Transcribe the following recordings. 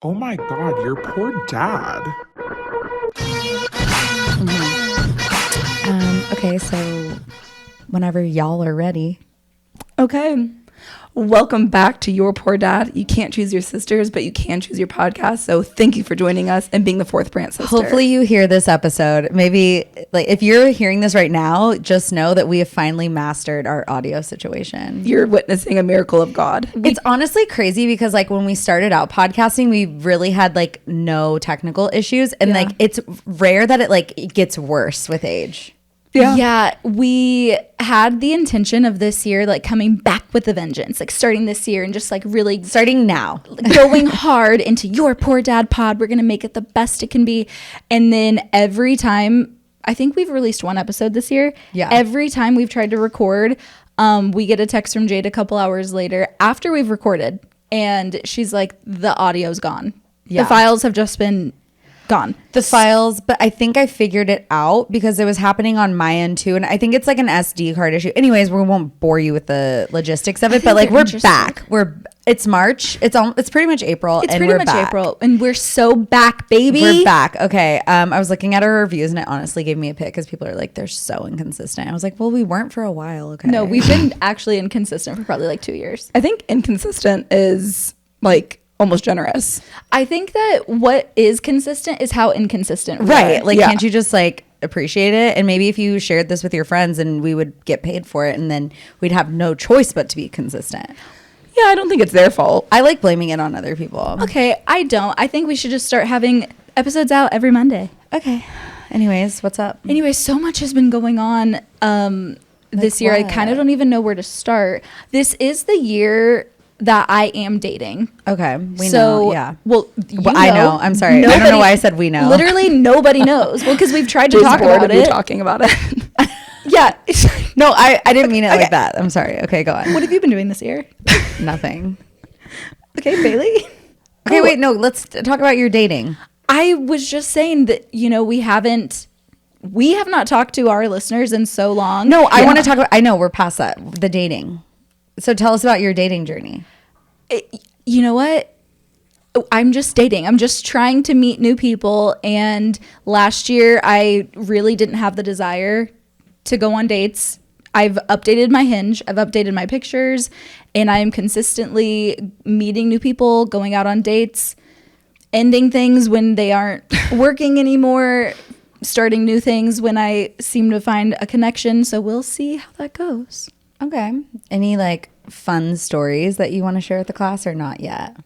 Oh my God, your poor dad. Okay, so whenever y'all are ready. Okay. Welcome back to Your Poor Dad. You can't choose your sisters, but you can choose your podcast. So thank you for joining us and being the fourth parent sister. Hopefully you hear this episode. Maybe like if you're hearing this right now, just know that we have finally mastered our audio situation. You're witnessing a miracle of God. It's honestly crazy because like when we started out podcasting, we really had like no technical issues. And like it's rare that it gets worse with age. Yeah, we had the intention of this year, like coming back with a vengeance, like starting this year and just like really starting now, going hard into Your Poor Dad pod. We're going to make it the best it can be. And then every time, I think we've released one episode this year. Yeah. Every time we've tried to record, we get a text from Jade a couple hours later after we've recorded. And she's like, the audio's gone. Yeah. The files have just been gone. The files, but I think I figured it out because it was happening on my end too, and I think it's like an SD card issue. Anyways, we won't bore you with the logistics of it, but like we're back. It's March. It's pretty much April. It's pretty much April, and we're so back, baby. We're back. Okay. I was looking at our reviews, and it honestly gave me a pick because people are like, they're so inconsistent. I was like, well, we weren't for a while. Okay. No, we've been actually inconsistent for probably like 2 years. I think inconsistent is like almost generous. I think that what is consistent is how inconsistent we right. are. Like, can't you just like appreciate it? And maybe if you shared this with your friends and we would get paid for it and then we'd have no choice but to be consistent. Yeah, I don't think it's their fault. I like blaming it on other people. Okay, I don't. I think we should just start having episodes out every Monday. Okay. Anyways, what's up? Anyway, so much has been going on this year. what? I kind of don't even know where to start. This is the year that I am dating. Okay. We So, know. Yeah. well, I know. I'm sorry. I don't know why I said we know. Literally nobody knows. Well, because we've tried to Just talk bored about of you it. talking about it. Yeah. No, I didn't mean it like that. I'm sorry. Okay, go on. What have you been doing this year? Nothing. Okay, Bailey. Okay, wait, no, let's talk about your dating. I was just saying that, we have not talked to our listeners in so long. No, I want to talk about, I know we're past that, the dating. So tell us about your dating journey. You know what? I'm just dating. I'm just trying to meet new people. And last year, I really didn't have the desire to go on dates. I've updated my Hinge. I've updated my pictures. And I am consistently meeting new people, going out on dates, ending things when they aren't working anymore, starting new things when I seem to find a connection. So we'll see how that goes. Okay. Any like fun stories that you want to share with the class or not yet?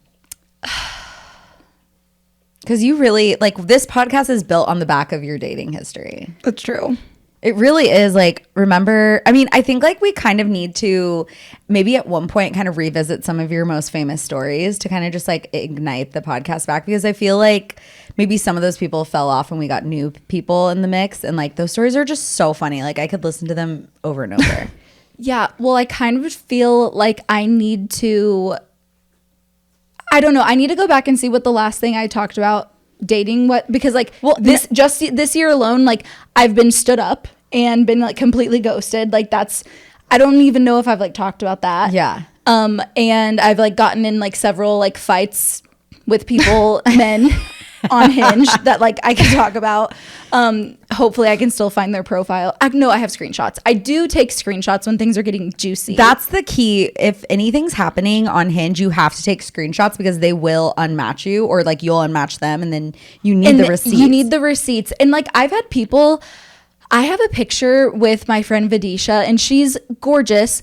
Because you really, like, this podcast is built on the back of your dating history. That's true. It really is. Like, remember, I mean, I think like we kind of need to maybe at one point kind of revisit some of your most famous stories to kind of just like ignite the podcast back, because I feel like maybe some of those people fell off when we got new people in the mix, and like those stories are just so funny. Like I could listen to them over and over. Yeah, well, I kind of feel like I need to, I don't know, I need to go back and see what the last thing I talked about dating, because like, well, this year alone, like I've been stood up and been like completely ghosted. Like I don't even know if I've like talked about that. Yeah. And I've like gotten in like several like fights with people, men on Hinge that like I can talk about. Hopefully I can still find their profile. I have screenshots. I do take screenshots when things are getting juicy. That's the key. If anything's happening on Hinge, you have to take screenshots because they will unmatch you, or like you'll unmatch them, and then you need the receipts. You need the receipts. And like I've had people, I have a picture with my friend Vidisha, and she's gorgeous.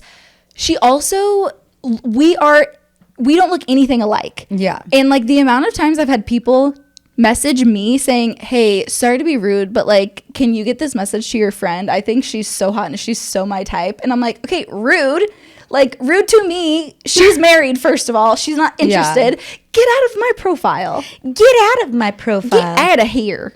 She also, we don't look anything alike. Yeah. And like the amount of times I've had people message me saying, hey, sorry to be rude, but like, can you get this message to your friend? I think she's so hot and she's so my type. And I'm like, okay, rude. Like, rude to me. She's married, first of all. She's not interested. Yeah. Get out of my profile. Get out of my profile. Get out of here.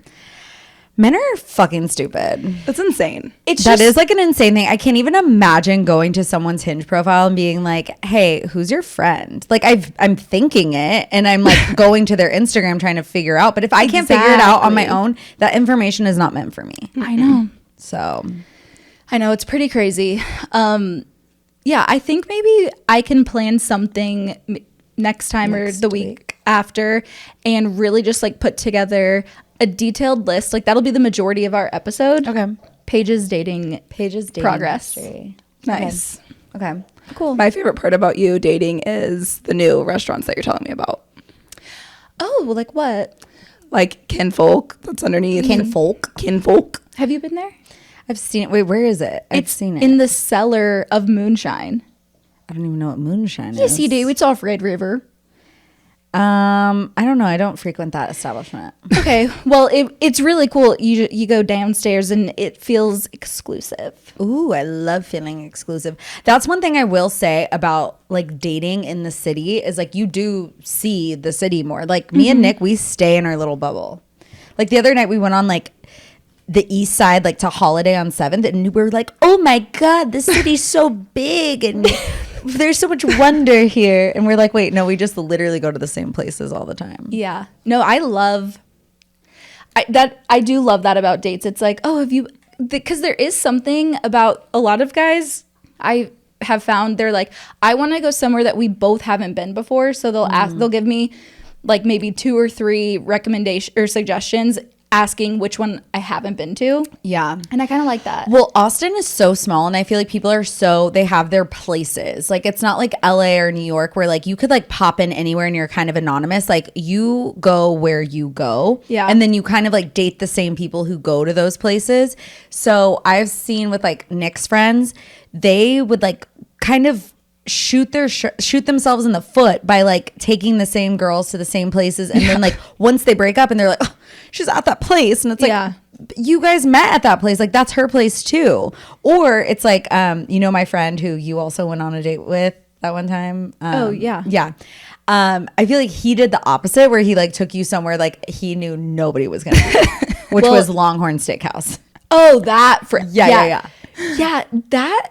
Men are fucking stupid. That's insane. That is like an insane thing. I can't even imagine going to someone's Hinge profile and being like, hey, who's your friend? Like I'm thinking it, and I'm like going to their Instagram trying to figure out. But if I can't figure it out on my own, that information is not meant for me. I know. So I know, it's pretty crazy. Yeah, I think maybe I can plan something next time or the week after and really just like put together a detailed list. Like that'll be the majority of our episode. Okay. Paige's dating progress. history. Nice. Okay. Cool. My favorite part about you dating is the new restaurants that you're telling me about. Oh, well, like what? Like Kinfolk, that's underneath. Kinfolk. Have you been there? I've seen it. Wait, where is it? I've It's seen it. in the cellar of Moonshine. I don't even know what moonshine is. Yes, you do. It's off Red River. I don't know. I don't frequent that establishment. Okay. Well, it's really cool. You go downstairs and it feels exclusive. Ooh, I love feeling exclusive. That's one thing I will say about like dating in the city is like you do see the city more. Like me and Nick, we stay in our little bubble. Like the other night we went on like the east side, like to Holiday on 7th, and we were like, oh my God, the city's so big and there's so much wonder here. And we're like, wait, no, we just literally go to the same places all the time. Yeah. No, I do love that about dates. It's like, oh, because there is something about a lot of guys I have found, they're like, I want to go somewhere that we both haven't been before. So they'll give me like maybe 2 or 3 recommendations or suggestions asking which one I haven't been to. Yeah. And I kind of like that. Well, Austin is so small, and I feel like people they have their places. Like, it's not like LA or New York where like you could like pop in anywhere and you're kind of anonymous. Like, you go where you go. Yeah. And then you kind of like date the same people who go to those places. So I've seen with like Nick's friends, they would like kind of shoot themselves in the foot by like taking the same girls to the same places, and then like once they break up and they're like, oh, she's at that place, and it's like, Yeah. you guys met at that place, like that's her place too. Or it's like my friend who you also went on a date with that one time. Oh, yeah. I feel like he did the opposite, where he like took you somewhere like he knew nobody was gonna go, which was Longhorn Steakhouse. Oh, that for Yeah. That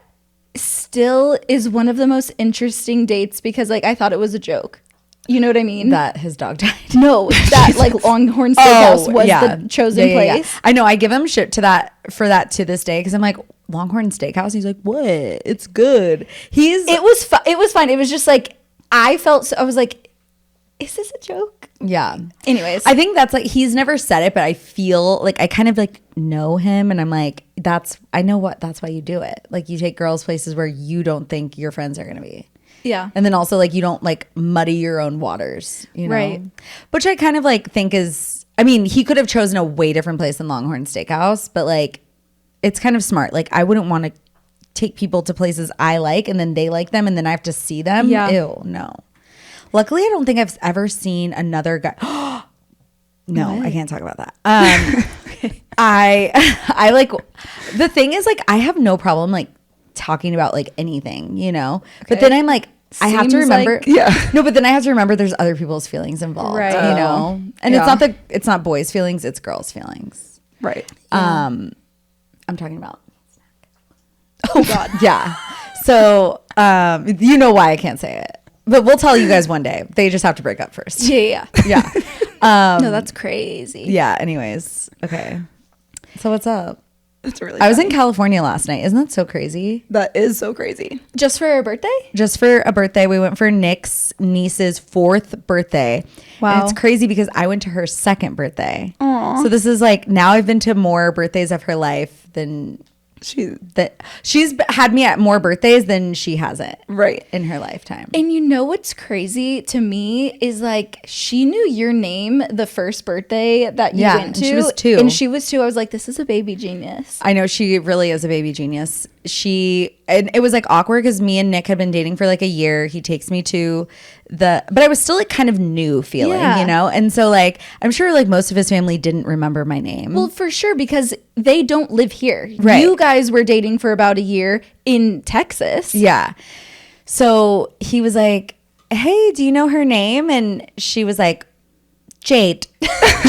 still is one of the most interesting dates because like I thought it was a joke. You know what I mean? That his dog died. No, that like Longhorn Steakhouse was the chosen place. I know. I give him shit to this day because I'm like, Longhorn Steakhouse. He's like, what? It's good. It was fine. It was just like I was like, is this a joke? Yeah. Anyways, I think that's like, he's never said it, but I feel like I kind of like know him, and I'm like, that's why you do it. Like, you take girls places where you don't think your friends are gonna be. yeah. And then also like you don't like muddy your own waters, you know? Right. Which I kind of like think is, I mean, he could have chosen a way different place than Longhorn Steakhouse, but like it's kind of smart. Like, I wouldn't want to take people to places I like and then they like them and then I have to see them. Yeah. Ew, no. Luckily, I don't think I've ever seen another guy. No, I can't talk about that. I like, the thing is like, I have no problem like talking about like anything, you know? But then I'm like, I have to Seems remember. Yeah. No, but then I have to remember there's other people's feelings involved, Right. you know? And Yeah. it's not boys' feelings, it's girls' feelings. Right. I'm talking about. Oh God. Yeah. So, you know why I can't say it. But we'll tell you guys one day. They just have to break up first. Yeah. Yeah. No, that's crazy. Yeah. Anyways. Okay. So what's up? That's really I was in funny. California last night. Isn't that so crazy? That is so crazy. Just for her birthday? Just for a birthday. We went for Nick's niece's 4th birthday. Wow. And it's crazy because I went to her 2nd birthday. Aww. So this is like, now I've been to more birthdays of her life than she's had me at more birthdays than she hasn't Right. in her lifetime. And you know what's crazy to me is like she knew your name the first birthday that you went and to. she was 2. And she was 2. I was like, this is a baby genius. I know, she really is a baby genius. And it was like awkward because me and Nick had been dating for like a year. He takes me to but I was still like kind of new feeling, Yeah. you know? And so like, I'm sure like most of his family didn't remember my name. Well, for sure, because they don't live here. Right. You guys were dating for about a year in Texas. Yeah. So he was like, hey, do you know her name? And she was like, Jade.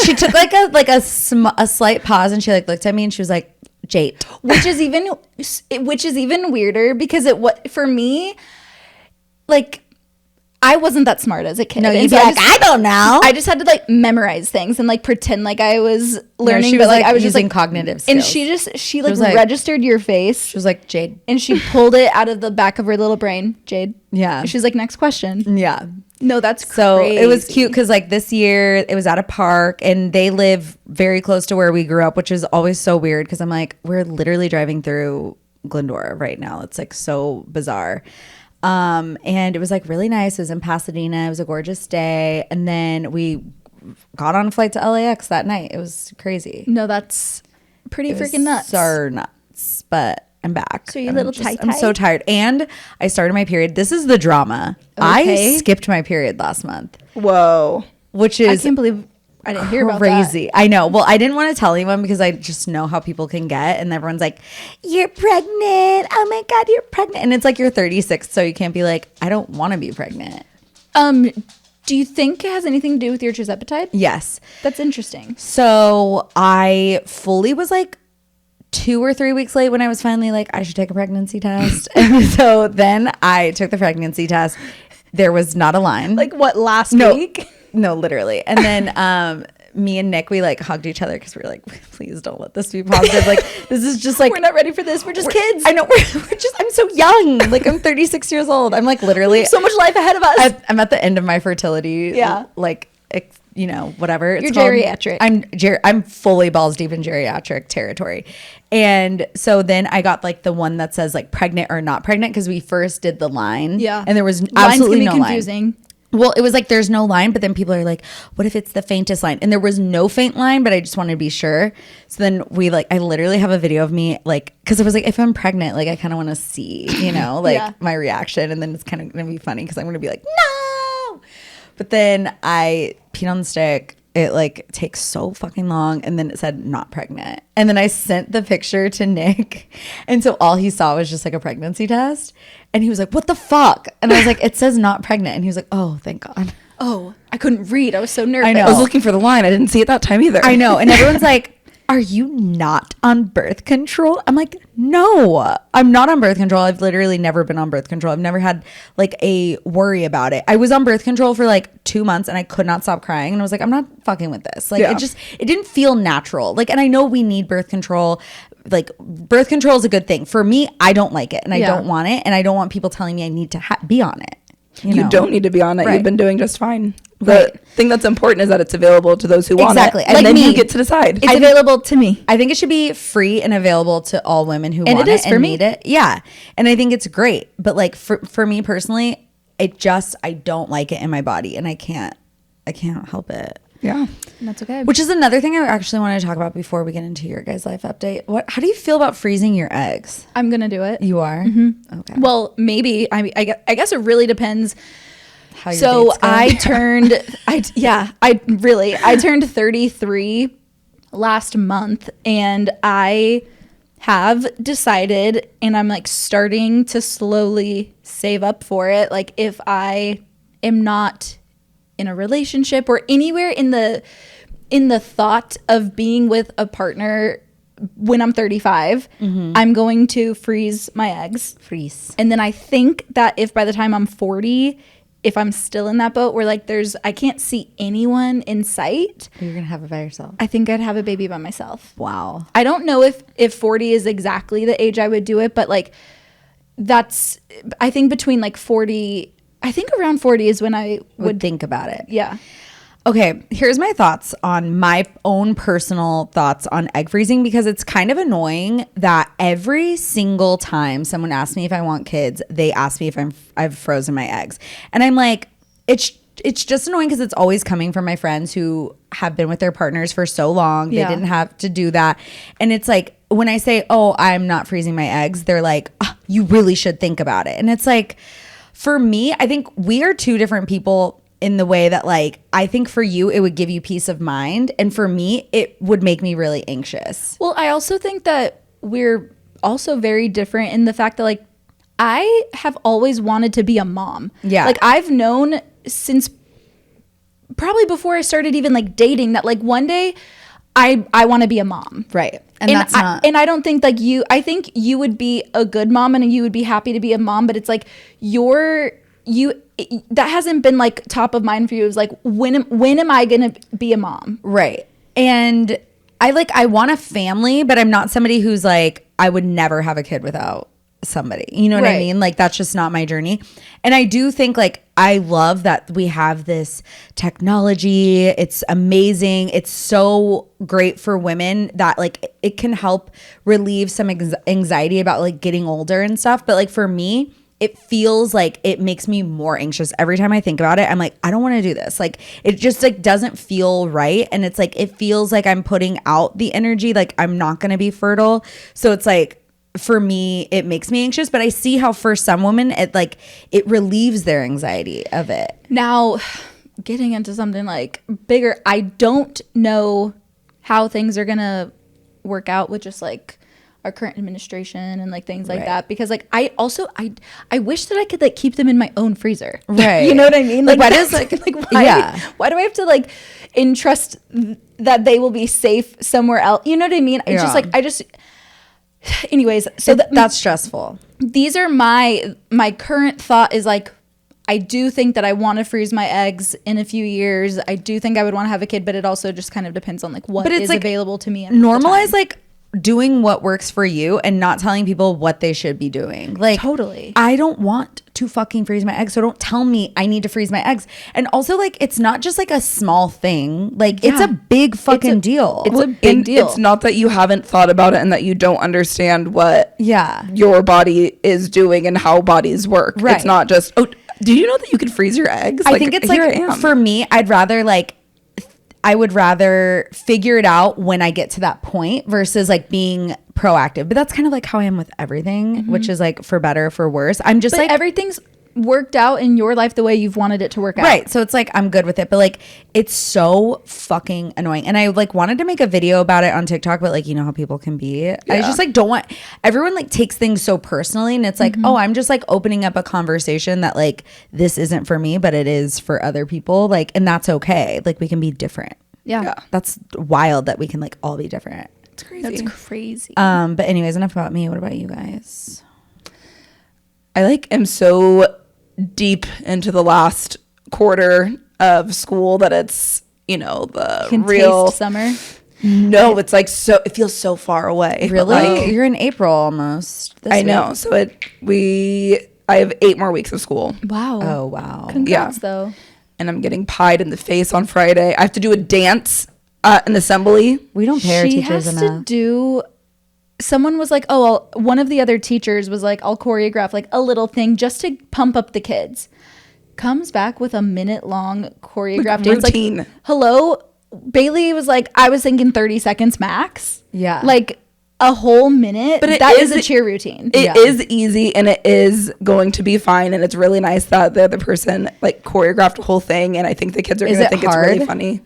She took like a slight pause and she like looked at me and she was like, Jade. Which is even weirder because for me, like, I wasn't that smart as a kid. No, And you'd so be like, I don't know. I just had to like memorize things and like pretend like I was learning. she was but like like I was just using like cognitive skills. And she like was like- registered your face. She was like, Jade. And she pulled it out of the back of her little brain, Jade. Yeah. And she's like, next question. Yeah. No, that's So crazy. it was cute because like this year it was at a park and they live very close to where we grew up, which is always so weird because I'm like, we're literally driving through Glendora right now. It's like so bizarre. And it was like really nice. It was in Pasadena. It was a gorgeous day. And then we got on a flight to LAX that night. It was crazy. No, that's pretty It was freaking nuts. So nuts. But I'm back. So you And little I'm so tight. tired. And I started my period. This is the drama. Okay. I skipped my period last month, Whoa. which I is can't believe I didn't hear about crazy. I know. Well, I didn't want to tell anyone because I just know how people can get, and everyone's like, "You're pregnant! Oh my god, you're pregnant!" And it's like you're 36, so you can't be like, "I don't want to be pregnant." that. Do you think it has anything to do with your trizepatide? Yes. That's interesting. So I fully was like 2 or 3 weeks late when I was finally like, I should take a pregnancy test. And so then I took the pregnancy test. There was not a line. Like what, last No. week? No, literally. And then me and Nick, we like hugged each other because we were like, please don't let this be positive. Like, this is just like, We're not ready for this. We're just kids. I know. We're just, I'm so young. Like, I'm 36 years old. I'm like literally, So much life ahead of us. I'm at the end of my fertility. Yeah. Like, you know, whatever. It's You're called. geriatric. I'm fully balls deep in geriatric territory. And so then I got like the one that says like pregnant or not pregnant because we first did the line. Yeah. And there was Lines absolutely can no be line. confusing. Well, it was like there's no line, but then people are like, what if it's the faintest line? And there was no faint line, but I just wanted to be sure. So then I literally have a video of me like, because I was like, if I'm pregnant, like I kind of want to see, you know, like Yeah. my reaction. And then it's kind of going to be funny because I'm going to be like, no. But then I peed on the stick. It like takes so fucking long. And then it said not pregnant. And then I sent the picture to Nick. And so all he saw was just like a pregnancy test. And he was like, what the fuck? And I was like, it says not pregnant. And he was like, oh, thank God. Oh, I couldn't read. I was so nervous. I know. I was looking for the line. I didn't see it that time either. I know. And everyone's like, are you not on birth control? I'm like, no, I'm not on birth control. I've literally never been on birth control. I've never had like a worry about it. I was on birth control for like 2 months and I could not stop crying. And I was like, I'm not fucking with this. Like, Yeah. it didn't feel natural. Like, and I know we need birth control. Like, birth control is a good thing. For me, I don't like it and I Yeah. don't want it. And I don't want people telling me I need to be on it. You know? don't need to be on it. Right. You've been doing just fine. The Right. thing that's important is that it's available to those who want Exactly. it. And Like then me. you get to decide. It's available to me. I think it should be free and available to all women who And want it is it for and me. need it. Yeah. And I think it's great. But like for me personally, I don't like it in my body and I can't help it. Yeah. That's okay. Which is another thing I actually wanted to talk about before we get into your guys' life update. How do you feel about freezing your eggs? I'm going to do it. You are? Okay. Well, maybe. I mean, I guess it really depends. How your So dates go? I turned 33 last month and I have decided and I'm like starting to slowly save up for it. Like if I am not in a relationship or anywhere in the thought of being with a partner when I'm 35, I'm going to freeze my eggs. freeze. And then I think that if by the time I'm 40, if I'm still in that boat where like I can't see anyone in sight, You're going to have it by yourself. I think I'd have a baby by myself. Wow. I don't know if 40 is exactly the age I would do it, but like I think between like 40, I think around 40 is when I Would think about it. yeah. Okay, here's my thoughts on my own personal thoughts on egg freezing because it's kind of annoying that every single time someone asks me if I want kids, they ask me if I've frozen my eggs. And I'm like, it's just annoying because it's always coming from my friends who have been with their partners for so long. Yeah. They didn't have to do that. And it's like when I say, "Oh, I'm not freezing my eggs," they're like, "Oh, you really should think about it." And it's like for me, I think we are two different people in the way that like I think for you it would give you peace of mind and for me it would make me really anxious. Well, I also think that we're also very different in the fact that like I have always wanted to be a mom. Yeah. Like I've known since probably before I started even like dating that like one day I want to be a mom. Right. And that's not and I don't think like I think you would be a good mom and you would be happy to be a mom, but it's like your that hasn't been like top of mind for you. Is like, when am I gonna be a mom? Right. And I want a family, but I'm not somebody who's like, I would never have a kid without somebody. You know what I Right. mean? Like, that's just not my journey. And I do think like, I love that we have this technology. It's amazing. It's so great for women that like it can help relieve some anxiety about like getting older and stuff. But like for me, it feels like it makes me more anxious every time I think about it. I'm like, I don't want to do this. Like, it just like doesn't feel right. And it's like, it feels like I'm putting out the energy. Like I'm not going to be fertile. So it's like, for me, it makes me anxious, but I see how for some women, it relieves their anxiety of it. Now, getting into something like bigger, I don't know how things are gonna work out with just like our current administration and like things like Right. that, because like I wish that I could like keep them in my own freezer. Right. You know what I mean? Like, why that's, does why, yeah. why do I have to like entrust that they will be safe somewhere else? You know what I mean? It's just Yeah. like anyways, so That's stressful. these are my current thought is like, I do think that I want to freeze my eggs in a few years. I do think I would want to have a kid, but it also just kind of depends on like what But it's is like available to me. Normalize like doing what works for you and not telling people what they should be doing. Like, Totally. I don't want to fucking freeze my eggs, so don't tell me I need to freeze my eggs. And also, like, it's not just like a small thing. Like, it's a big fucking deal. It's a big deal. It's not that you haven't thought about it and that you don't understand what Yeah. your body is doing and how bodies work. Right. It's not just, oh, do you know that you can freeze your eggs? I think it's here I like, am. for me, I would rather figure it out when I get to that point versus like being proactive. But that's kind of like how I am with everything, which is like for better or for worse. I'm just but like, everything's worked out in your life the way you've wanted it to work out. right. So it's like, I'm good with it. But like, it's so fucking annoying. And I like wanted to make a video about it on TikTok, but like, you know how people can be. I just like don't want, everyone like takes things so personally. And it's like, oh, I'm just like opening up a conversation that like, this isn't for me, but it is for other people. Like, and that's okay. Like, we can be different. Yeah. That's wild that we can like all be different. It's crazy. That's crazy. But anyways, enough about me. What about you guys? I like am so deep into the last quarter of school that it's, you know, the Can real taste summer. No, it's like so it feels so far away. Really? Like, You're in April almost. This I know. week. So I have 8 more weeks of school. Wow. Oh, wow. Congrats though. And I'm getting pied in the face on Friday. I have to do a dance an assembly. We don't pay our She teachers has enough. to do. Someone was like, oh, one of the other teachers was like, I'll choreograph like a little thing just to pump up the kids. Comes back with a minute-long choreographed dance. routine. Like, hello? Baily was like, I was thinking 30 seconds max. Yeah. Like a whole minute. But That is a cheer routine. It is easy and it is going to be fine. And it's really nice that the other person like choreographed a whole thing. And I think the kids are Is going to it think hard? it's really funny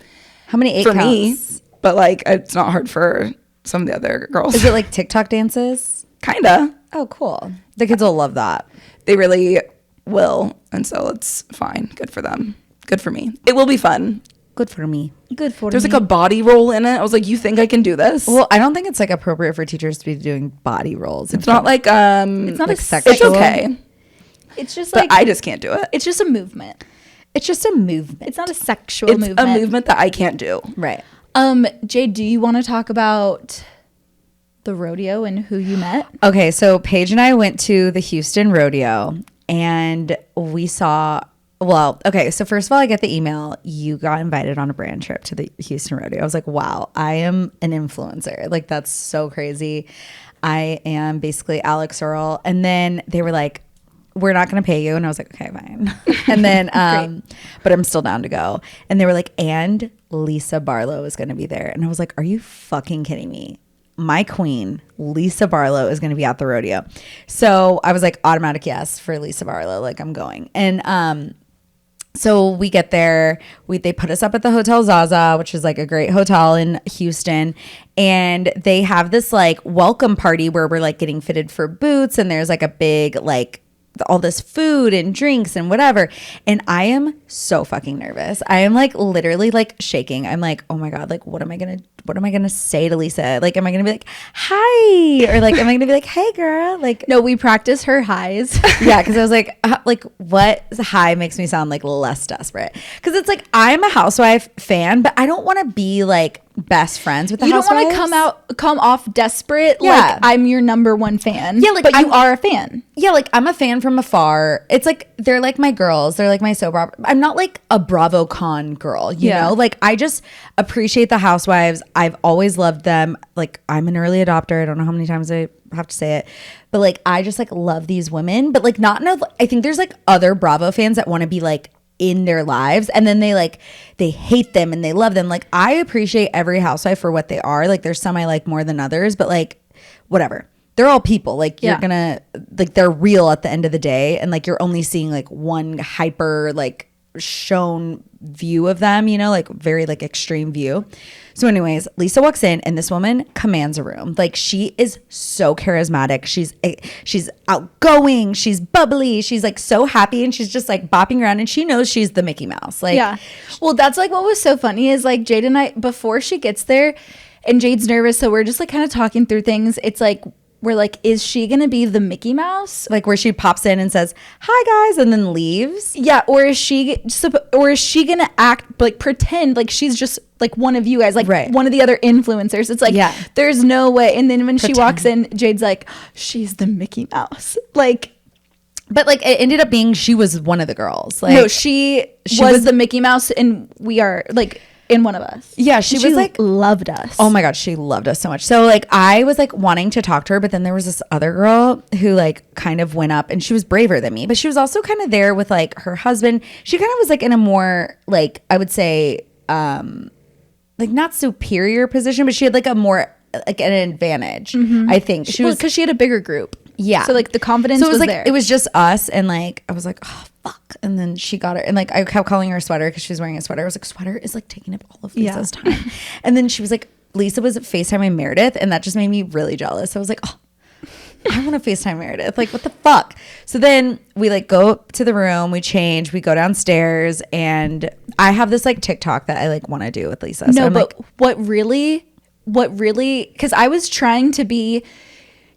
How many 8 for counts? me. But like, it's not hard for some of the other girls. Is it like TikTok dances? Kinda. Oh, cool. The kids will love that. They really will. And so it's fine. Good for them. Good for me. It will be fun. Good for me. Good for There's me. like a body roll in it. I was like, you think I can do this? Well, I don't think it's like appropriate for teachers to be doing body rolls. It's not like It's not like a sexual. it's okay. It's just But like I just can't do it. it's just a movement. It's just a movement. It's not a sexual It's movement. a movement that I can't do. Right. Jay, do you want to talk about the rodeo and who you met? Okay, so Paige and I went to the Houston Rodeo and we saw, well, okay, so first of all, I get the email, you got invited on a brand trip to the Houston Rodeo. I was like, wow, I am an influencer. Like, that's so crazy. I am basically Alex Earl. And then they were like, we're not going to pay you. And I was like, okay, fine. And then, but I'm still down to go. And they were like, and Lisa Barlow is going to be there. And I was like, are you fucking kidding me? My queen, Lisa Barlow, is going to be at the rodeo. So I was like, automatic yes for Lisa Barlow. Like, I'm going. And so we get there. They put us up at the Hotel Zaza, which is like a great hotel in Houston. And they have this like welcome party where we're like getting fitted for boots. And there's like a big like all this food and drinks and whatever. And I am so fucking nervous. I am like literally like shaking. I'm like, oh my God, like what am I going to what am I gonna say to Lisa? Like, am I gonna be like, hi, or like, am I gonna be like, hey, girl? Like, No, we practice her highs. yeah, because I was like, what hi makes me sound like less desperate? Because it's like I'm a Housewife fan, but I don't want to be like best friends with the You don't Housewives. want to come off desperate. Yeah. Like I'm your number one fan. Yeah, like, but you I'm- are a fan. Yeah, like I'm a fan from afar. It's like they're like my girls. They're like my soap opera. I'm not like a BravoCon girl, you Yeah. know? Like I just appreciate the Housewives. I've always loved them. Like I'm an early adopter. I don't know how many times I have to say it. But like I just like love these women. But like not enough. I think there's like other Bravo fans that want to be like in their lives and then they hate them and they love them. Like I appreciate every housewife for what they are. Like there's some I like more than others, but like whatever. They're all people. Like you're Yeah. gonna like they're real at the end of the day, and like you're only seeing like one hyper like shown view of them, you know, like very like extreme view. So anyways, Lisa walks in and this woman commands a room. Like she is so charismatic. She's outgoing, she's bubbly, she's like so happy, and she's just like bopping around, and she knows she's the Mickey Mouse. Like Yeah. Well, that's like what was so funny is like Jade and I, before she gets there and Jade's nervous, so we're just like kind of talking through things. It's like, we're like, is she going to be the Mickey Mouse? like where she pops in and says, hi guys, and then leaves. Yeah. Or is she going to act like pretend like she's just like one of you guys, like Right. one of the other influencers? It's like, Yeah. there's no way. And then when she Pretend. walks in, Jade's like, she's the Mickey Mouse. Like, But like it ended up being she was one of the girls. Like no, she was the Mickey Mouse, and we are like in one of us. Yeah, she was like loved us. oh my god, she loved us so much. So like I was like wanting to talk to her, but then there was this other girl who like kind of went up, and she was braver than me, but she was also kind of there with like her husband. She kind of was like in a more like I would say like not superior position, but she had like a more like an advantage. I think she was because she had a bigger group. yeah. So like the confidence So it was like there. it was just us, and like I was like, oh fuck. And then she got her, and like I kept calling her a sweater because she was wearing a sweater. I was like, sweater is like taking up all of Lisa's time. And then she was like, Lisa was FaceTiming Meredith, and that just made me really jealous. I was like, oh, I want to FaceTime Meredith. Like, what the fuck? So then we like go to the room, we change, we go downstairs, and I have this like TikTok that I like want to do with Lisa. So no, I'm but like, what really, because I was trying to be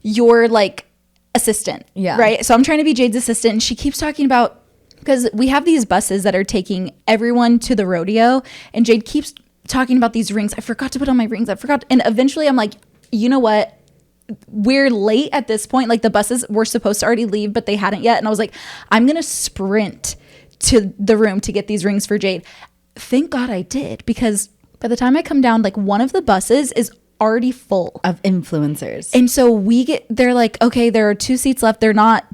your like assistant. Yeah. Right. So I'm trying to be Jade's assistant, and she keeps talking about, because we have these buses that are taking everyone to the rodeo, and Jade keeps talking about these rings. I forgot to put on my rings. I forgot. And eventually I'm like, you know what? We're late at this point. Like the buses were supposed to already leave, but they hadn't yet. And I was like, I'm going to sprint to the room to get these rings for Jade. Thank God I did, because by the time I come down, like one of the buses is already full. of influencers. And so they're like, okay, there are 2 seats left. They're not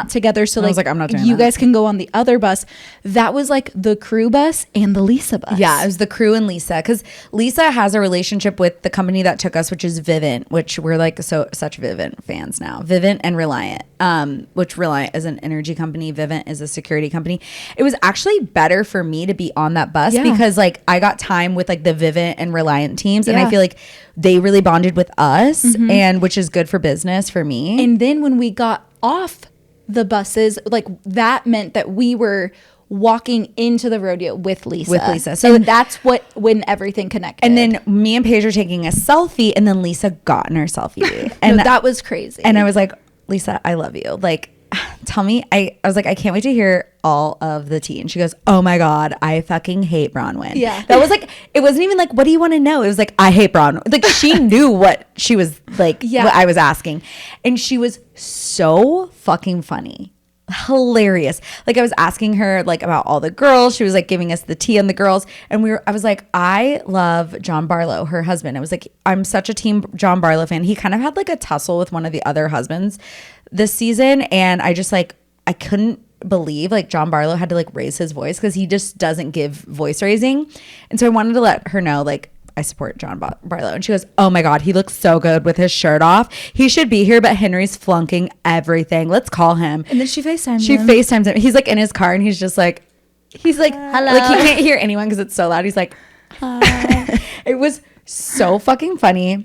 together. So I was like, I'm not doing you that. guys can go on the other bus. That was like the crew bus and the Lisa bus. Yeah, it was the crew and Lisa, because Lisa has a relationship with the company that took us, which is Vivint, which we're like such Vivint fans now. Vivint and Reliant, which Reliant is an energy company, Vivint is a security company. It was actually better for me to be on that bus Yeah. because like I got time with like the Vivint and Reliant teams, and I Yeah. feel like they really bonded with us, and which is good for business for me. And then when we got off the buses, like that meant that we were walking into the rodeo with Lisa. So that's when everything connected. And then me and Paige are taking a selfie, and then Lisa got in her selfie, and no, that was crazy. And I was like, Lisa, I love you. Like, tell me. I was like, I can't wait to hear all of the tea. And she goes, oh my God, I fucking hate Bronwyn. Yeah. That was like, it wasn't even like, what do you want to know? It was like, I hate Bronwyn. Like, she knew what she was like, Yeah. what I was asking. And she was so fucking funny. Hilarious. Like I was asking her like about all the girls. She was like giving us the tea on the girls, and I was like, I love John Barlow, her husband. I was like, I'm such a Team John Barlow fan. He kind of had like a tussle with one of the other husbands this season, and I just like, I couldn't believe like John Barlow had to like raise his voice because he just doesn't give voice raising. And so I wanted to let her know like I support John Barlow. And she goes, oh my God, he looks so good with his shirt off. He should be here, but Henry's flunking everything. Let's call him. And then she FaceTimes She him. FaceTimes him. He's like in his car, and he's just like, hello. like he can't hear anyone because it's so loud. He's like, hi. It was so fucking funny.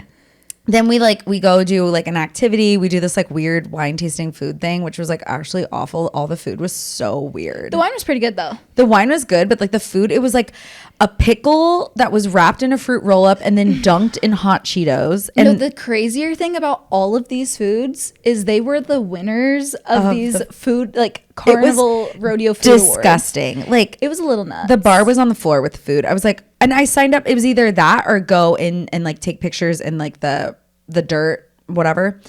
Then we go do like an activity. We do this like weird wine tasting food thing, which was like actually awful. All the food was so weird. The wine was pretty good though. The wine was good, but like the food, it was like a pickle that was wrapped in a fruit roll up and then dunked in hot Cheetos. And No, the crazier thing about all of these foods is they were the winners of these food, like carnival rodeo food disgusting. awards. Like It was a little nuts. the bar was on the floor with the food. I was like, and I signed up. It was either that or go in and like take pictures in like the dirt, whatever.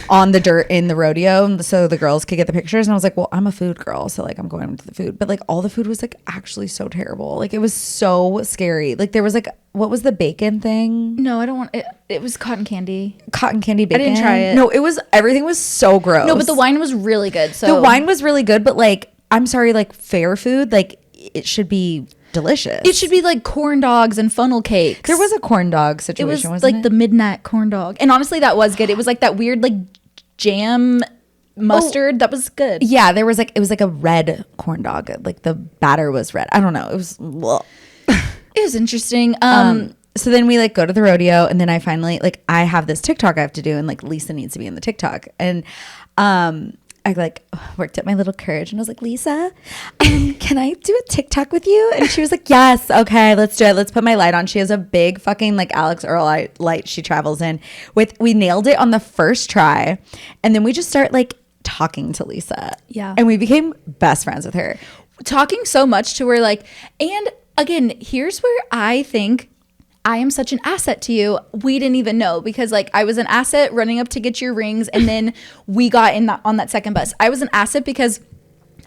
On the dirt in the rodeo so the girls could get the pictures, and I was like, well, I'm a food girl, so like I'm going to the food, but like all the food was like actually so terrible. Like it was so scary. Like there was like, what was the bacon thing? No, I don't want it. It was cotton candy. Cotton candy bacon. I didn't try it. No, it was, everything was so gross. No, but the wine was really good. So the wine was really good, but like, I'm sorry, like fair food, like it should be delicious. it should be like corn dogs and funnel cakes. There was a corn dog It situation, was wasn't like it? the midnight corn dog, and honestly, that was good. It was like that weird like jam mustard. That was good. Yeah, there was like, it was like a red corn dog. Like the batter was red. I don't know. It was, ugh. It was interesting. So then we like go to the rodeo, and then I finally like, I have this TikTok I have to do, and like Lisa needs to be in the TikTok. And I like worked up my little courage and I was like, Lisa, can I do a TikTok with you? And she was like, yes, okay, let's do it. Let's put my light on. She has a big fucking like Alex Earl light she travels in with. We nailed it on the first try, and then we just start like talking to Lisa. Yeah. And we became best friends with her. Talking so much to where like, and again, here's where I think I am such an asset to you. We didn't even know, because like I was an asset running up to get your rings, and then we got in on that second bus. I was an asset because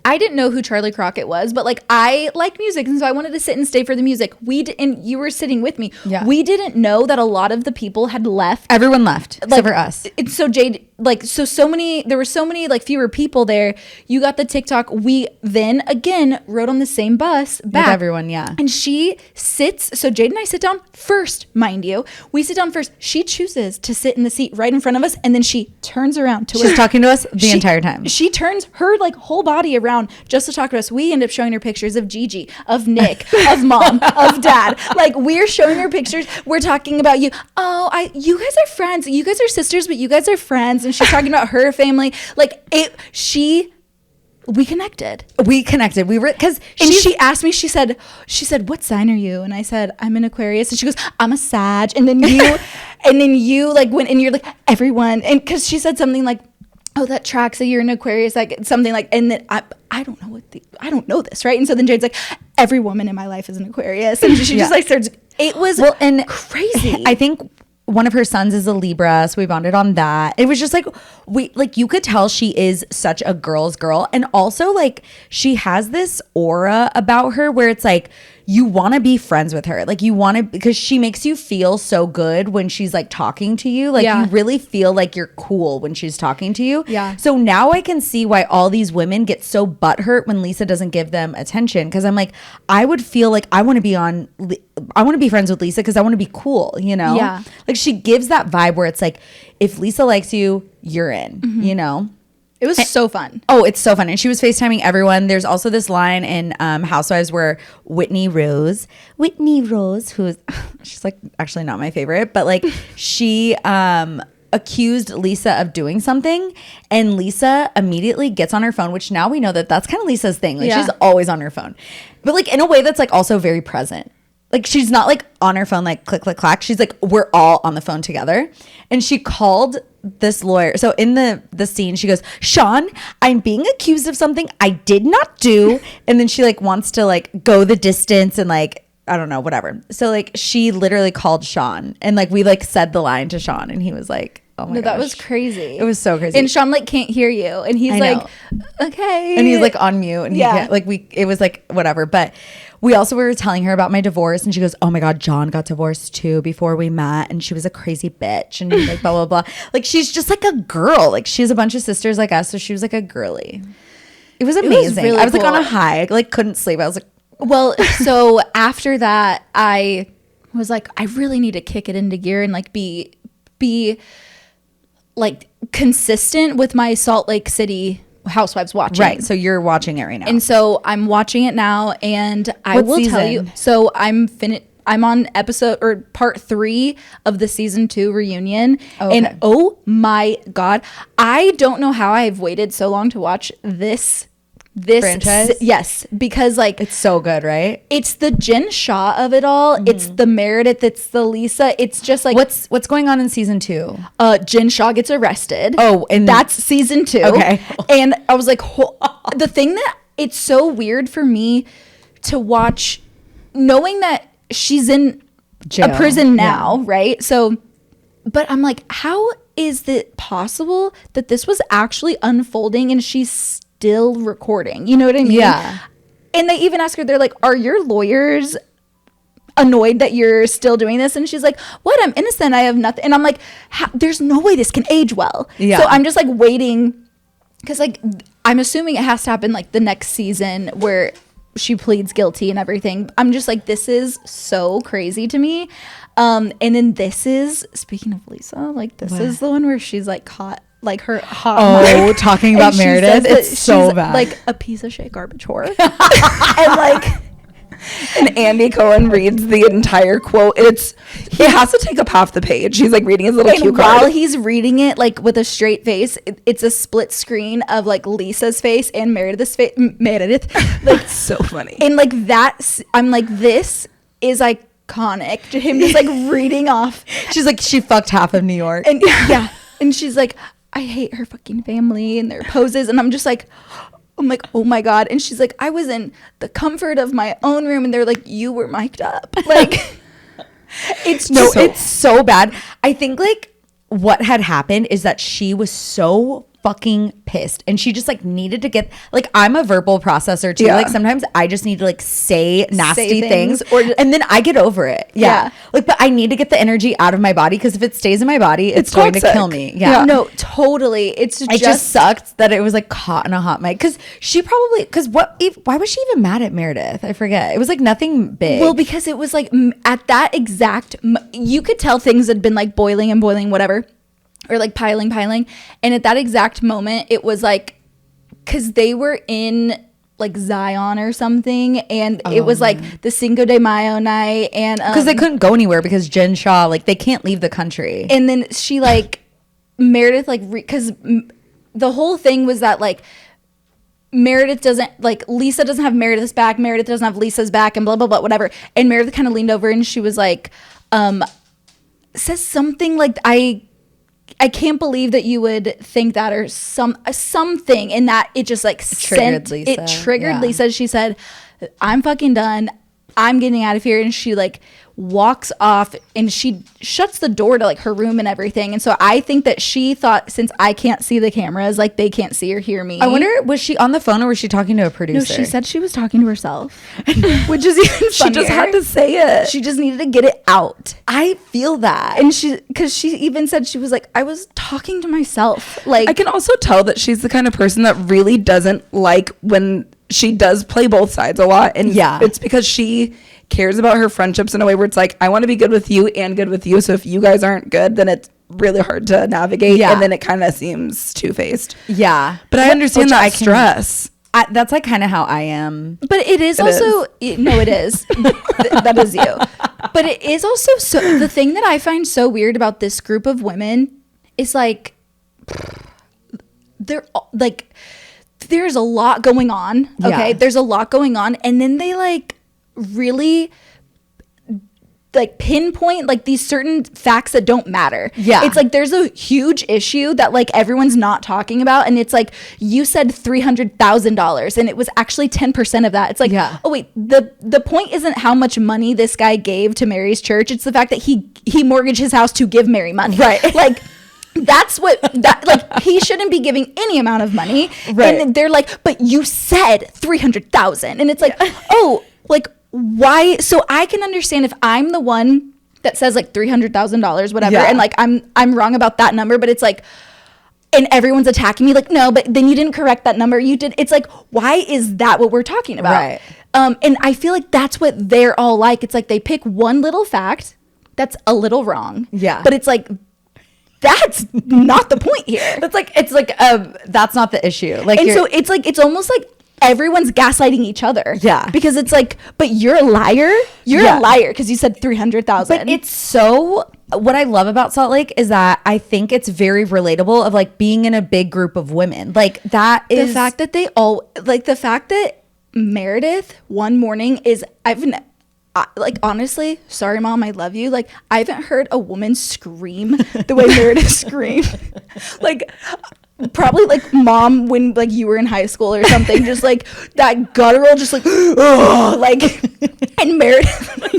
I didn't know who Charlie Crockett was, but like I like music, and so I wanted to sit and stay for the music. And you were sitting with me. Yeah. We didn't know that a lot of the people had left. Everyone left except for us. It's so Jade, like so many, there were so many like fewer people there. You got the TikTok. We then again rode on the same bus back. With everyone, yeah. And she sits, so Jade and I sit down first, mind you. We sit down first. She chooses to sit in the seat right in front of us, and then she turns around to She's talking to us the entire time. She turns her like whole body around just to talk to us. We end up showing her pictures of Gigi, of Nick, of mom, of dad. Like we're showing her pictures. We're talking about you. Oh, you guys are friends. You guys are sisters, but you guys are friends. And she's talking about her family. Like we connected. We were, because She asked me, she said, what sign are you? And I said, I'm an Aquarius. And she goes, I'm a Sag. And then you like went, and you're like, everyone. And because she said something like, oh, that tracks that you're an Aquarius, like something like, and then I don't know I don't know this, right? And so then Jade's like, every woman in my life is an Aquarius. And she just like starts, it was crazy. I think one of her sons is a Libra, so we bonded on that. It was just like, you could tell she is such a girl's girl. And also like she has this aura about her where it's like, you want to be friends with her. Like you want to, because she makes you feel so good when she's like talking to you. Like you really feel like you're cool when she's talking to you. Yeah. So now I can see why all these women get so butthurt when Lisa doesn't give them attention. Cause I'm like, I would feel like I want to be friends with Lisa because I want to be cool, you know? Yeah. Like she gives that vibe where it's like, if Lisa likes you, you're in, you know? It was so fun. Oh, it's so fun. And she was FaceTiming everyone. There's also this line in Housewives where Whitney Rose, who's, she's like actually not my favorite, but like she accused Lisa of doing something, and Lisa immediately gets on her phone, which now we know that that's kind of Lisa's thing. Like she's always on her phone, but like in a way that's like also very present. Like she's not like on her phone like click click clack. She's like, we're all on the phone together. And she called this lawyer. So in the scene she goes, Sean, I'm being accused of something I did not do. And then she like wants to like go the distance and like, I don't know, whatever. So like she literally called Sean, and like we like said the line to Sean, and he was like, oh my gosh. That was crazy. It was so crazy. And Sean like can't hear you, and he's like, okay. And he's like on mute, and he can't, like it was like whatever. But we were telling her about my divorce, and she goes, oh my God, John got divorced too before we met, and she was a crazy bitch, and like blah, blah, blah. Like she's just like a girl. Like she has a bunch of sisters like us, so she was like a girly. It was amazing. Really I was like cool. on a high. I like couldn't sleep. I was like, well, so after that, I was like, I really need to kick it into gear and like be like consistent with my Salt Lake City Housewives watching. right. So you're watching it right now. And so I'm watching it now, and I What will tell season? you. So I'm on episode or part 3 of the season 2 reunion. Okay. And oh my God, I don't know how I've waited so long to watch this this franchise? Yes, because like It's so good, right? it's the Jen Shaw of it all. It's the Meredith. It's the Lisa. It's just like What's going on in season 2? Jen Shaw gets arrested. Oh, and that's season 2. Okay. And I was like, the thing that it's so weird for me to watch, knowing that she's in Jail. a prison now, right? So, but I'm like, how is it possible that this was actually unfolding and she's still recording? You know what I mean? Yeah. And they even ask her, they're like, are your lawyers annoyed that you're still doing this? And she's like, what? I'm innocent. I have nothing. And I'm like, there's no way this can age well. Yeah. So I'm just like waiting. Because like, I'm assuming it has to happen like the next season where she pleads guilty and everything. I'm just like, this is so crazy to me. And then this is, speaking of Lisa, like this is the one where she's like caught like her hot mic. Talking about And she Meredith, says that it's so she's, bad. like a piece of shit garbage whore. And like, And Andy Cohen reads the entire quote. He has to take up half the page. He's like reading his little cue and card. while he's reading it like with a straight face, it's a split screen of like Lisa's face and Meredith's face. Meredith, like So funny. and like that's, I'm like, this is iconic to him just like reading off. She's like, she fucked half of New York. And yeah, and she's like, I hate her fucking family and their poses. And I'm like, oh my God. And she's like, I was in the comfort of my own room. And they're like, you were mic'd up. Like, It's so bad. I think like what had happened is that she was so fucking pissed and she just like needed to get like, I'm a verbal processor too. Yeah. Like sometimes I just need to like say nasty things or and then I get over it. Yeah. Like, but I need to get the energy out of my body because if it stays in my body, it's going toxic. to kill me. Yeah. no, totally. It's It just sucked that it was like caught in a hot mic because she probably why was she even mad at Meredith? I forget. It was like nothing big. Well, because it was like at that exact, you could tell things had been like boiling and boiling, whatever, or like piling. And at that exact moment, it was like, because they were in like Zion or something. And it was like the Cinco de Mayo night. And because they couldn't go anywhere because Jen Shaw, like they can't leave the country. and then she like, Meredith, like, because the whole thing was that like, Meredith doesn't like Lisa doesn't have Meredith's back. Meredith doesn't have Lisa's back and blah, blah, blah, whatever. And Meredith kind of leaned over and she was like, says something like, I can't believe that you would think that or something. And that it just like triggered Lisa. It triggered Yeah. Lisa. She said, I'm fucking done. I'm getting out of here. And she like walks off and she shuts the door to like her room and everything. And so I think that she thought, since I can't see the cameras, like they can't see or hear me. I wonder, was she on the phone or was she talking to a producer? No, she said she was talking to herself, which is even funnier. She just had to say it. She just needed to get it out. I feel that. And because she even said, she was like, I was talking to myself. Like, I can also tell that she's the kind of person that really doesn't like when she does play both sides a lot. And Yeah. it's because she cares about her friendships in a way where it's like, I want to be good with you and good with you. So if you guys aren't good, then it's really hard to navigate. Yeah. And then it kind of seems two-faced. Yeah. But I understand Which that I can- stress. That's like kind of how I am. but it is also, no, it is. That is you. But it is also, so the thing that I find so weird about this group of women is like, they're like, there's a lot going on. Okay. Yeah. There's a lot going on. And then they like really like pinpoint like these certain facts that don't matter. Yeah. It's like there's a huge issue that like everyone's not talking about. And it's like, you said $300,000 and it was actually 10% of that. It's like, Yeah. oh wait, the point isn't how much money this guy gave to Mary's church. It's the fact that he mortgaged his house to give Mary money. Right. Like, that's what that like he shouldn't be giving any amount of money. Right. And they're like, but you said 300,000. And it's like, oh, like why? So I can understand if I'm the one that says like $300,000, whatever, Yeah. and like I'm wrong about that number, but it's like, and everyone's attacking me like, no, but then you didn't correct that number. You did. It's like, why is that what we're talking about? Right. And I feel like that's what they're all like. It's like they pick one little fact that's a little wrong. Yeah. But it's like, that's not the point here. It's like that's not the issue. Like, And so it's like, it's almost like everyone's gaslighting each other. Yeah. Because it's like, but you're a liar. You're a liar because you said 300,000. But it's so, what I love about Salt Lake is that I think it's very relatable of like being in a big group of women. Like that is the fact that they all, like the fact that Meredith one morning is, like, honestly, sorry, Mom, I love you. Like, I haven't heard a woman scream the way Meredith screamed. Like, probably like Mom when like you were in high school or something, just like that guttural, just like, oh, like, and Meredith, like,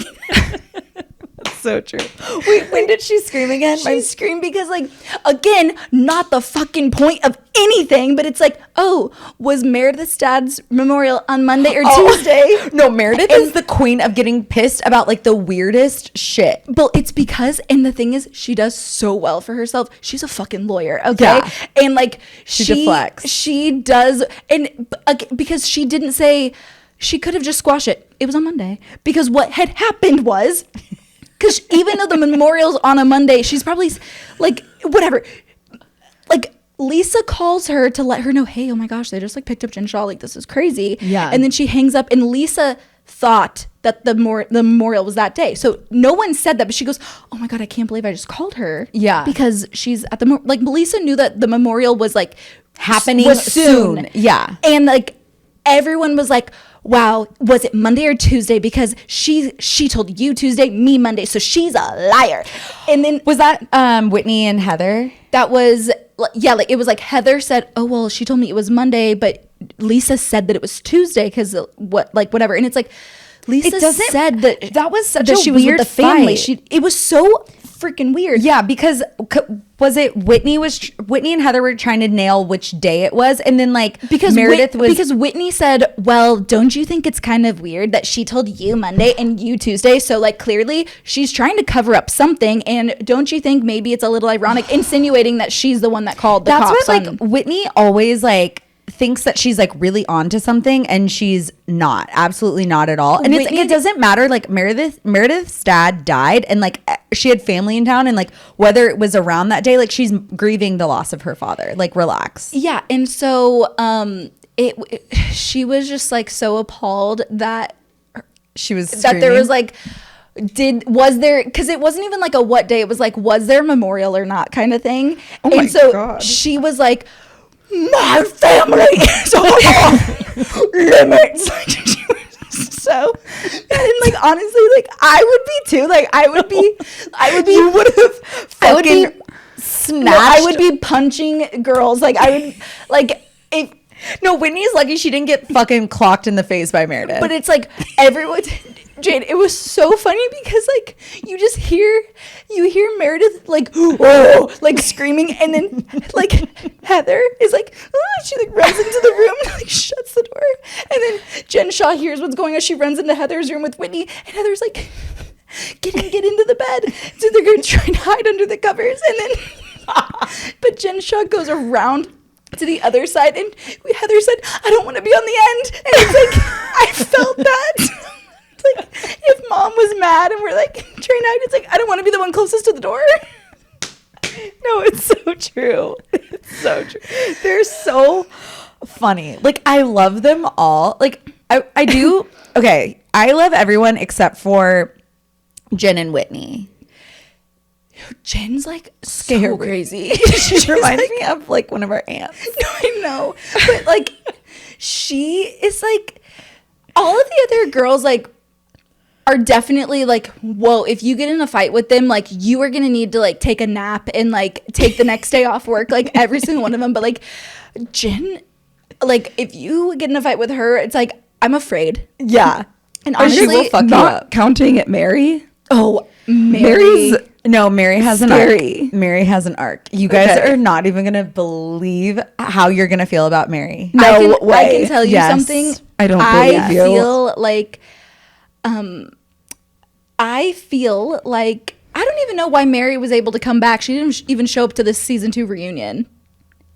so true. Wait, when did she scream again? She screamed because, like, again, not the fucking point of anything, but it's like, oh, was Meredith's dad's memorial on Monday or Tuesday? No, Meredith is the queen of getting pissed about like the weirdest shit. But it's because, and the thing is, she does so well for herself. She's a fucking lawyer, okay? Yeah. And like She deflects. She does, and because she didn't say, she could have just squashed it. It was on Monday. Because what had happened was, because even though the memorial's on a Monday, she's probably like, whatever. Like, Lisa calls her to let her know, hey, oh my gosh, they just like picked up Jen Shaw. Like, this is crazy. Yeah. And then she hangs up, and Lisa thought that the memorial was that day. So no one said that, but she goes, oh my God, I can't believe I just called her. Yeah. Because she's at the, like, Lisa knew that the memorial was like Happening was soon. Yeah. And like, everyone was like, wow, was it Monday or Tuesday? Because she told you Tuesday, me Monday, so she's a liar. And then Was that Whitney and Heather? that was, yeah, like it was like Heather said, oh well, she told me it was Monday, but Lisa said that it was Tuesday because what, like, whatever. And it's like, Lisa said that that was such that a she was weird with the family. fight. It was so freaking weird. Yeah, because was it Whitney and Heather were trying to nail which day it was, and then like Because Meredith was because Whitney said, well, don't you think it's kind of weird that she told you Monday and you Tuesday? So like clearly she's trying to cover up something, and don't you think maybe it's a little ironic, insinuating that she's the one that called the that's cops what like on- Whitney always like thinks that she's like really onto something, and she's not, absolutely not at all. And it's, Whitney- it doesn't matter. Like Meredith's dad died, and like she had family in town, and like whether it was around that day, like she's grieving the loss of her father. Like, relax. Yeah, and so she was just like so appalled that She was that there was like was there, because it wasn't even like a what day, it was like, was there a memorial or not kind of thing. Oh and my so God. she was like, my family is off limits. Like, she was so, and like honestly, like I would be too. Like I would be you would have fucking snatched. I would be punching girls. Like I would, like, if No, Whitney's lucky she didn't get fucking clocked in the face by Meredith. but it's like everyone, Jade, it was so funny because like you hear Meredith like, oh, like screaming, and then like Heather is like, oh, she like runs into the room and like shuts the door, and then Jen Shaw hears what's going on. She runs into Heather's room with Whitney, and Heather's like, get into the bed. So they're going to try to hide under the covers, and then but Jen Shaw goes around to the other side, and Heather said, I don't want to be on the end. And it's like, I felt that. Like, if Mom was mad and we're like trying to hide, it's like, I don't want to be the one closest to the door. no, it's so true. It's so true. They're so funny. Like, I love them all. Like, I do. Okay, I love everyone except for Jen and Whitney. Jen's like Scary. so crazy. She reminds me of like one of our aunts. No, I know. But like, she is like, all of the other girls like are definitely like, whoa, if you get in a fight with them, like you are gonna need to like take a nap and like take the next day off work, like every single one of them. But like Jen, like if you get in a fight with her, it's like, I'm afraid. Yeah. And Or she honestly, will fuck you Not up. counting at Mary. oh, Mary's No, Mary has an Scary. arc. Mary has an arc. You guys Okay. are not even gonna believe how you're gonna feel about Mary. No I way. can tell you Yes. something. I don't I believe you. feel like, I feel like, I don't even know why Mary was able to come back. She didn't even show up to this season 2 reunion.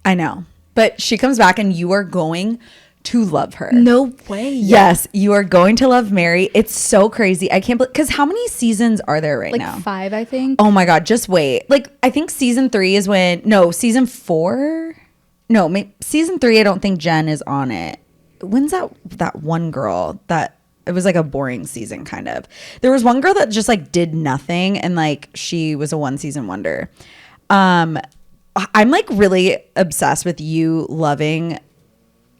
I know, but she comes back, and you are going to love her. No way. Yes, you are going to love Mary. It's so crazy. I can't believe, because how many seasons are there right Like now? 5, I think. Oh my God, just wait. Like, I think season 3 is when, no, season 4. No, season 3, I don't think Jen is on it. when's that one girl that it was like a boring season kind of. There was one girl that just like did nothing and like she was a 1 season wonder. I'm like really obsessed with you loving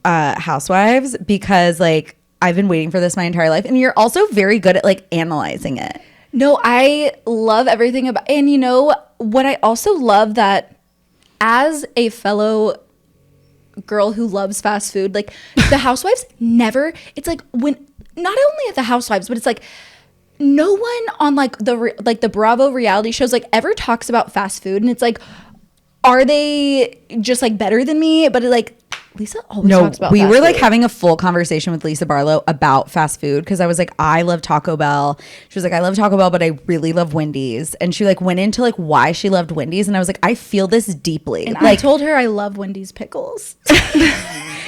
Housewives because like I've been waiting for this my entire life, and you're also very good at like analyzing it. No, I love everything about, and you know what, I also love that as a fellow girl who loves fast food, like the Housewives never, it's like when, not only at the Housewives, but it's like no one on like the Bravo reality shows like ever talks about fast food, and it's like, are they just like better than me? But like Lisa always talks about we fast were like food. having a full conversation with Lisa Barlow about fast food because I was like, I love Taco Bell. She was like, I love Taco Bell, but I really love Wendy's. And she like went into like why she loved Wendy's, and I was like, I feel this deeply. And like I told her I love Wendy's pickles.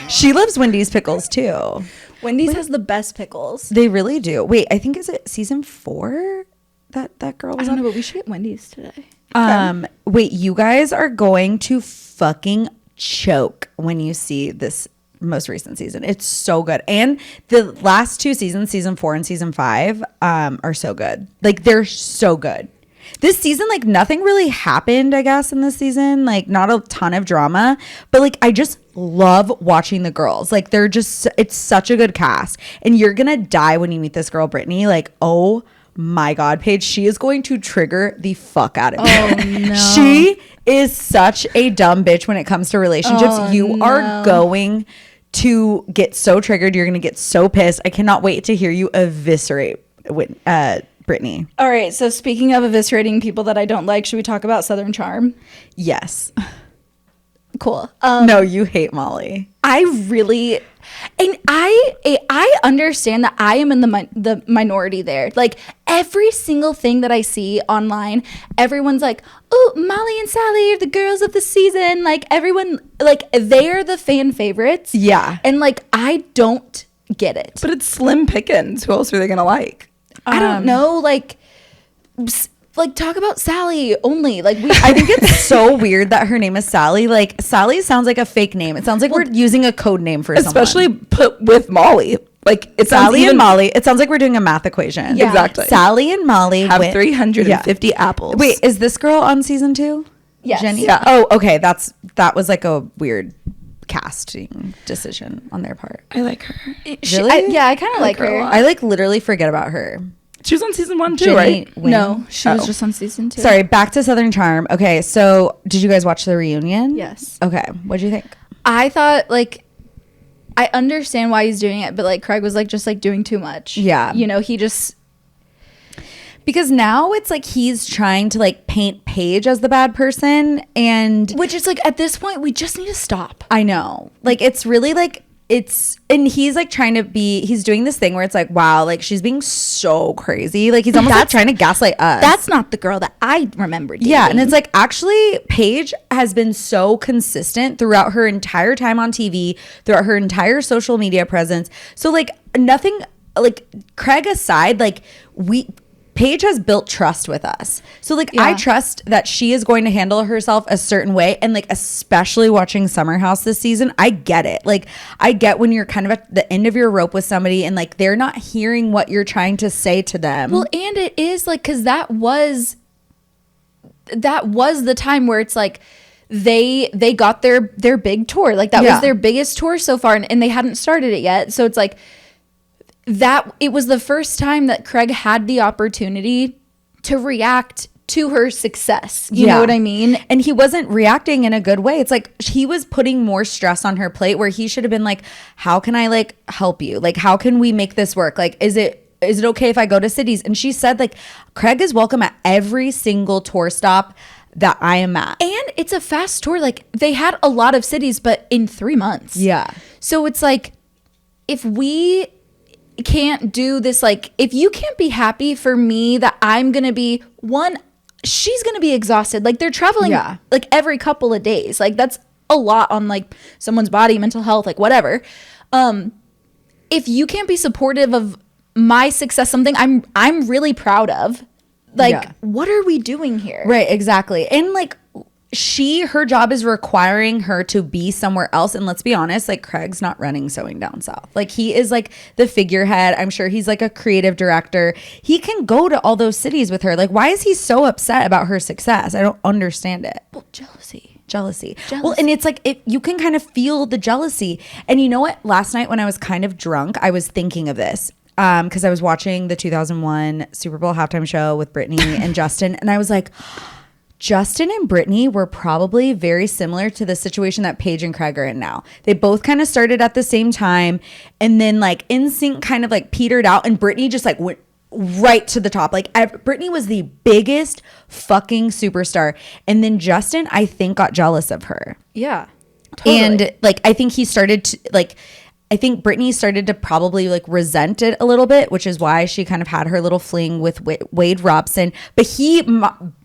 she loves Wendy's pickles too. Wendy's has the best pickles. They really do. Wait, I think is it season 4 that girl I was don't on? know, but we should get Wendy's today. Wait, you guys are going to fucking choke when you see this most recent season. It's so good. And the last 2 seasons, season 4 and season 5, are so good. Like they're so good. This season, like nothing really happened, I guess, in this season. Like not a ton of drama, but like I just love watching the girls. Like they're just, it's such a good cast. And you're gonna die when you meet this girl, Brittany. Like, oh my God, Paige, she is going to trigger the fuck out of me. Oh no. She is such a dumb bitch when it comes to relationships. Oh, you no. are going to get so triggered. You're going to get so pissed. I cannot wait to hear you eviscerate Brittany. All right, so speaking of eviscerating people that I don't like, should we talk about Southern Charm? Yes. Cool. No, you hate Molly. I really, and I understand that I am in the minority there. Like every single thing that I see online, everyone's like, "Oh, Molly and Sally are the girls of the season." Like everyone, like they're the fan favorites. Yeah. and like I don't get it. But it's slim pickings. Who else are they gonna like? I don't know. Like talk about Sally only. Like I think it's so weird that her name is Sally. Like Sally sounds like a fake name. It sounds like we're using a code name for Especially someone. put with Molly. Like it sounds Sally even and Molly. It sounds like we're doing a math equation. Yeah. Exactly. Sally and Molly have went- 350 apples. Wait, is this girl on season 2? Yes. Jenny? Yeah. Oh, okay. That was like a weird casting decision on their part. I like her. Really? I kind of like her a her. lot. I like literally forget about her. She was on season 1 too, Jenny right? Wynn? No, she was Oh. just on season 2. Sorry, back to Southern Charm. Okay, so did you guys watch the reunion? Yes. Okay, what'd you think? I thought like I understand why he's doing it, but like Craig was like just like doing too much. Yeah. You know, he just Because now it's like he's trying to like paint Paige as the bad person, and which is like at this point we just need to stop. I know. Like it's really like and he's like trying to he's doing this thing where it's like, wow, like she's being so crazy. Like he's almost like trying to gaslight us. That's not the girl that I remember dating. Yeah, and it's like actually Paige has been so consistent throughout her entire time on TV, throughout her entire social media presence. So like nothing, like Craig aside, like Paige has built trust with us. So like I Yeah. trust that she is going to handle herself a certain way, and like especially watching Summer House this season, I get it. Like I get when you're kind of at the end of your rope with somebody and like they're not hearing what you're trying to say to them. well, and it is like because that was the time where it's like they got their big tour. Like that Yeah. was their biggest tour so far, and they hadn't started it yet. So it's like that it was the first time that Craig had the opportunity to react to her success. You know what I mean? And he wasn't reacting in a good way. It's like he was putting more stress on her plate where he should have been like, how can I like help you? Like, how can we make this work? Like, is it okay if I go to cities? And she said like, Craig is welcome at every single tour stop that I am at. And it's a fast tour. Like they had a lot of cities, but in 3 months. Yeah. So it's like, if we can't do this, like if you can't be happy for me that I'm gonna be she's gonna be exhausted. Like they're traveling like every couple of days. Like that's a lot on like someone's body, mental health, like whatever. If you can't be supportive of my success, something I'm really proud of, like what are we doing here? Right, exactly. And like her job is requiring her to be somewhere else. And let's be honest, like Craig's not running Sewing Down South. Like he is like the figurehead. I'm sure he's like a creative director. He can go to all those cities with her. Like, why is he so upset about her success? I don't understand it. Well, jealousy. Well, and it's like you can kind of feel the jealousy. And you know what? Last night when I was kind of drunk, I was thinking of this. Because I was watching the 2001 Super Bowl halftime show with Brittany and Justin. And I was like, Justin and Brittany were probably very similar to the situation that Paige and Craig are in now. They both kind of started at the same time, and then like NSYNC kind of like petered out, and Brittany just like went right to the top. Like Brittany was the biggest fucking superstar, and then Justin, I think, got jealous of her. Yeah, totally. And like I think he started to like. I think Brittany started to probably like resent it a little bit, which is why she kind of had her little fling with Wade Robson. But he,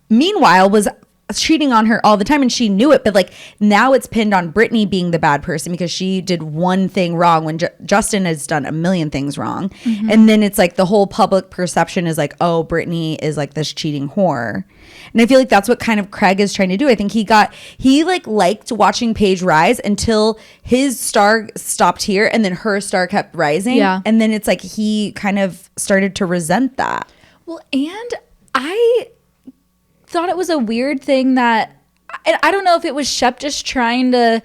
meanwhile, was cheating on her all the time, and she knew it. But like now it's pinned on Brittany being the bad person because she did one thing wrong when Justin has done a million things wrong. Mm-hmm. And then it's like the whole public perception is like, oh, Brittany is like this cheating whore. And I feel like that's what kind of Craig is trying to do. I think he liked watching Paige rise until his star stopped here, and then her star kept rising. Yeah. And then it's like he kind of started to resent that. Well, and I thought it was a weird thing that I don't know if it was Shep just trying to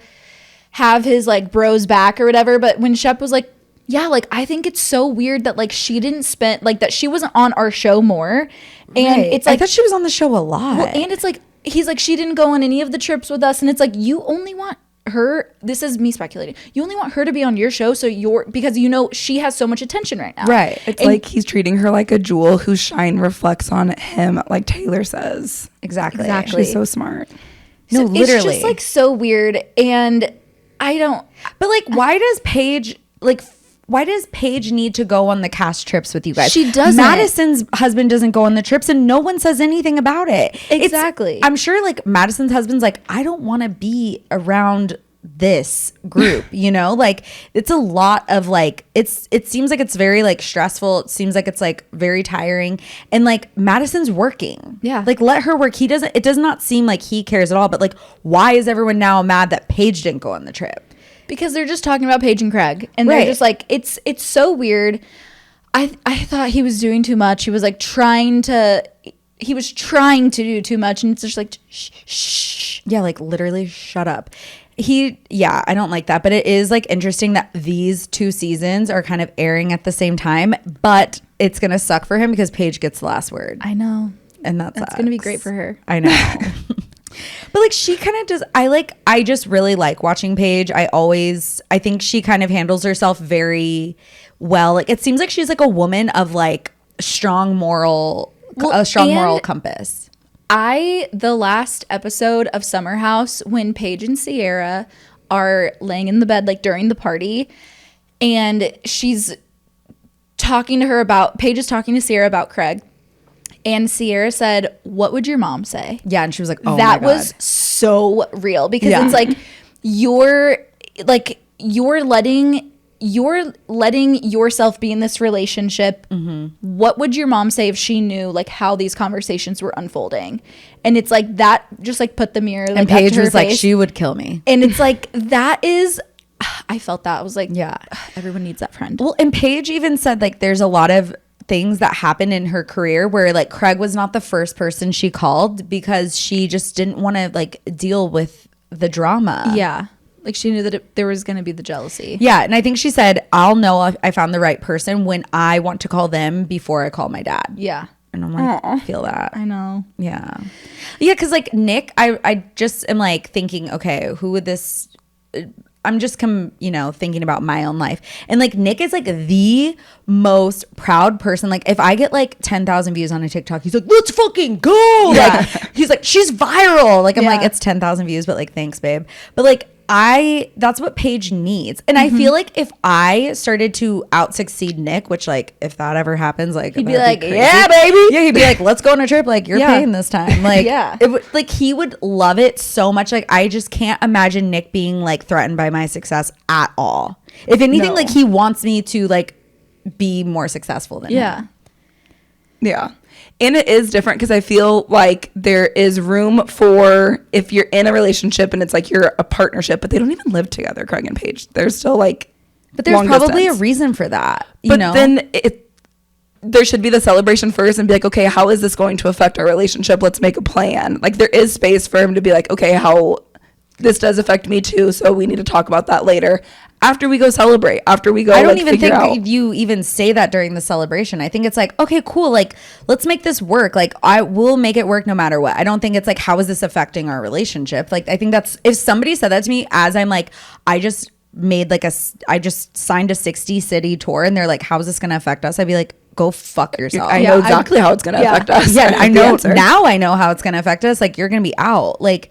have his like bros back or whatever, but when Shep was like, yeah, like I think it's so weird that like she didn't spend like that she wasn't on our show more. And right. it's like I thought she was on the show a lot. Well, and it's like he's like she didn't go on any of the trips with us, and it's like you only want her, this is me speculating, you only want her to be on your show because you know she has so much attention right now. Right. It's like he's treating her like a jewel whose shine reflects on him, like Taylor says. Exactly. She's so smart. No, So literally. it's just like so weird, and I don't. But like, why does Paige need to go on the cast trips with you guys? She doesn't. Madison's husband doesn't go on the trips, and no one says anything about it. Exactly. I'm sure like Madison's husband's like, I don't want to be around this group, you know, like it's a lot of like it seems like it's very like stressful. It seems like it's like very tiring, and like Madison's working. Yeah, like let her work. It does not seem like he cares at all. But like, why is everyone now mad that Paige didn't go on the trip? Because they're just talking about Paige and Craig, and they're just like it's so weird. I thought he was doing too much. He was like trying to do too much, and it's just like shh. Yeah, like literally shut up. I don't like that, but it is like interesting that these two seasons are kind of airing at the same time, but it's gonna suck for him because Paige gets the last word. I know, and that's gonna be great for her. I know. But like she kind of does. I just really like watching Paige. I think she kind of handles herself very well. Like it seems like she's like a woman of like a strong moral compass. The last episode of Summer House, when Paige and Sierra are laying in the bed like during the party, and she's talking to her about, Paige is talking to Sierra about Craig, and Sierra said, "What would your mom say?" Yeah, and she was like, "Oh that my God." was so real because it's like you're letting yourself be in this relationship. Mm-hmm. What would your mom say if she knew like how these conversations were unfolding? And it's like that just like put the mirror like, and Paige up to her was like, face. she would kill me. And it's like that is I felt that. I was like, yeah, everyone needs that friend. Well, and Paige even said like there's a lot of things that happened in her career where like Craig was not the first person she called because she just didn't want to like deal with the drama. Yeah. Like she knew that there was going to be the jealousy. Yeah. And I think she said, I'll know if I found the right person when I want to call them before I call my dad. Yeah. And I'm like, I feel that. I know. Yeah. Yeah. Cause like Nick, I just am like thinking, okay, who would this, I'm just thinking about my own life. And like Nick is like the most proud person. Like if I get like 10,000 views on a TikTok, he's like, let's fucking go. Yeah. Like he's like, she's viral. Like I'm Yeah. like, it's 10,000 views, but like, thanks, babe. But like that's what Paige needs. And I feel like if I started to out succeed Nick, which like if that ever happens, like He'd be like, crazy. yeah, baby. Yeah, he'd be like, let's go on a trip. Like you're Yeah. paying this time. Like Yeah. it would like he would love it so much. Like I just can't imagine Nick being like threatened by my success at all. If anything, No. like he wants me to like be more successful than him. Yeah. And it is different because I feel like there is room for if you're in a relationship and it's like you're a partnership, but they don't even live together, Craig and Paige. They're still like, but there's probably a reason for that. But then there should be the celebration first and be like, okay, how is this going to affect our relationship? Let's make a plan. Like there is space for him to be like, okay, how this does affect me too. So we need to talk about that later. After we go celebrate, after we go, I don't even think you even say that during the celebration. I think it's like, okay, cool. Like, let's make this work. Like, I will make it work no matter what. I don't think it's like, how is this affecting our relationship? Like, I think that's, if somebody said that to me as I'm like, I just signed a 60 city tour and they're like, how is this going to affect us? I'd be like, go fuck yourself. I know exactly how it's going to affect us. Yeah, I know. Now I know how it's going to affect us. Like, you're going to be out. Like,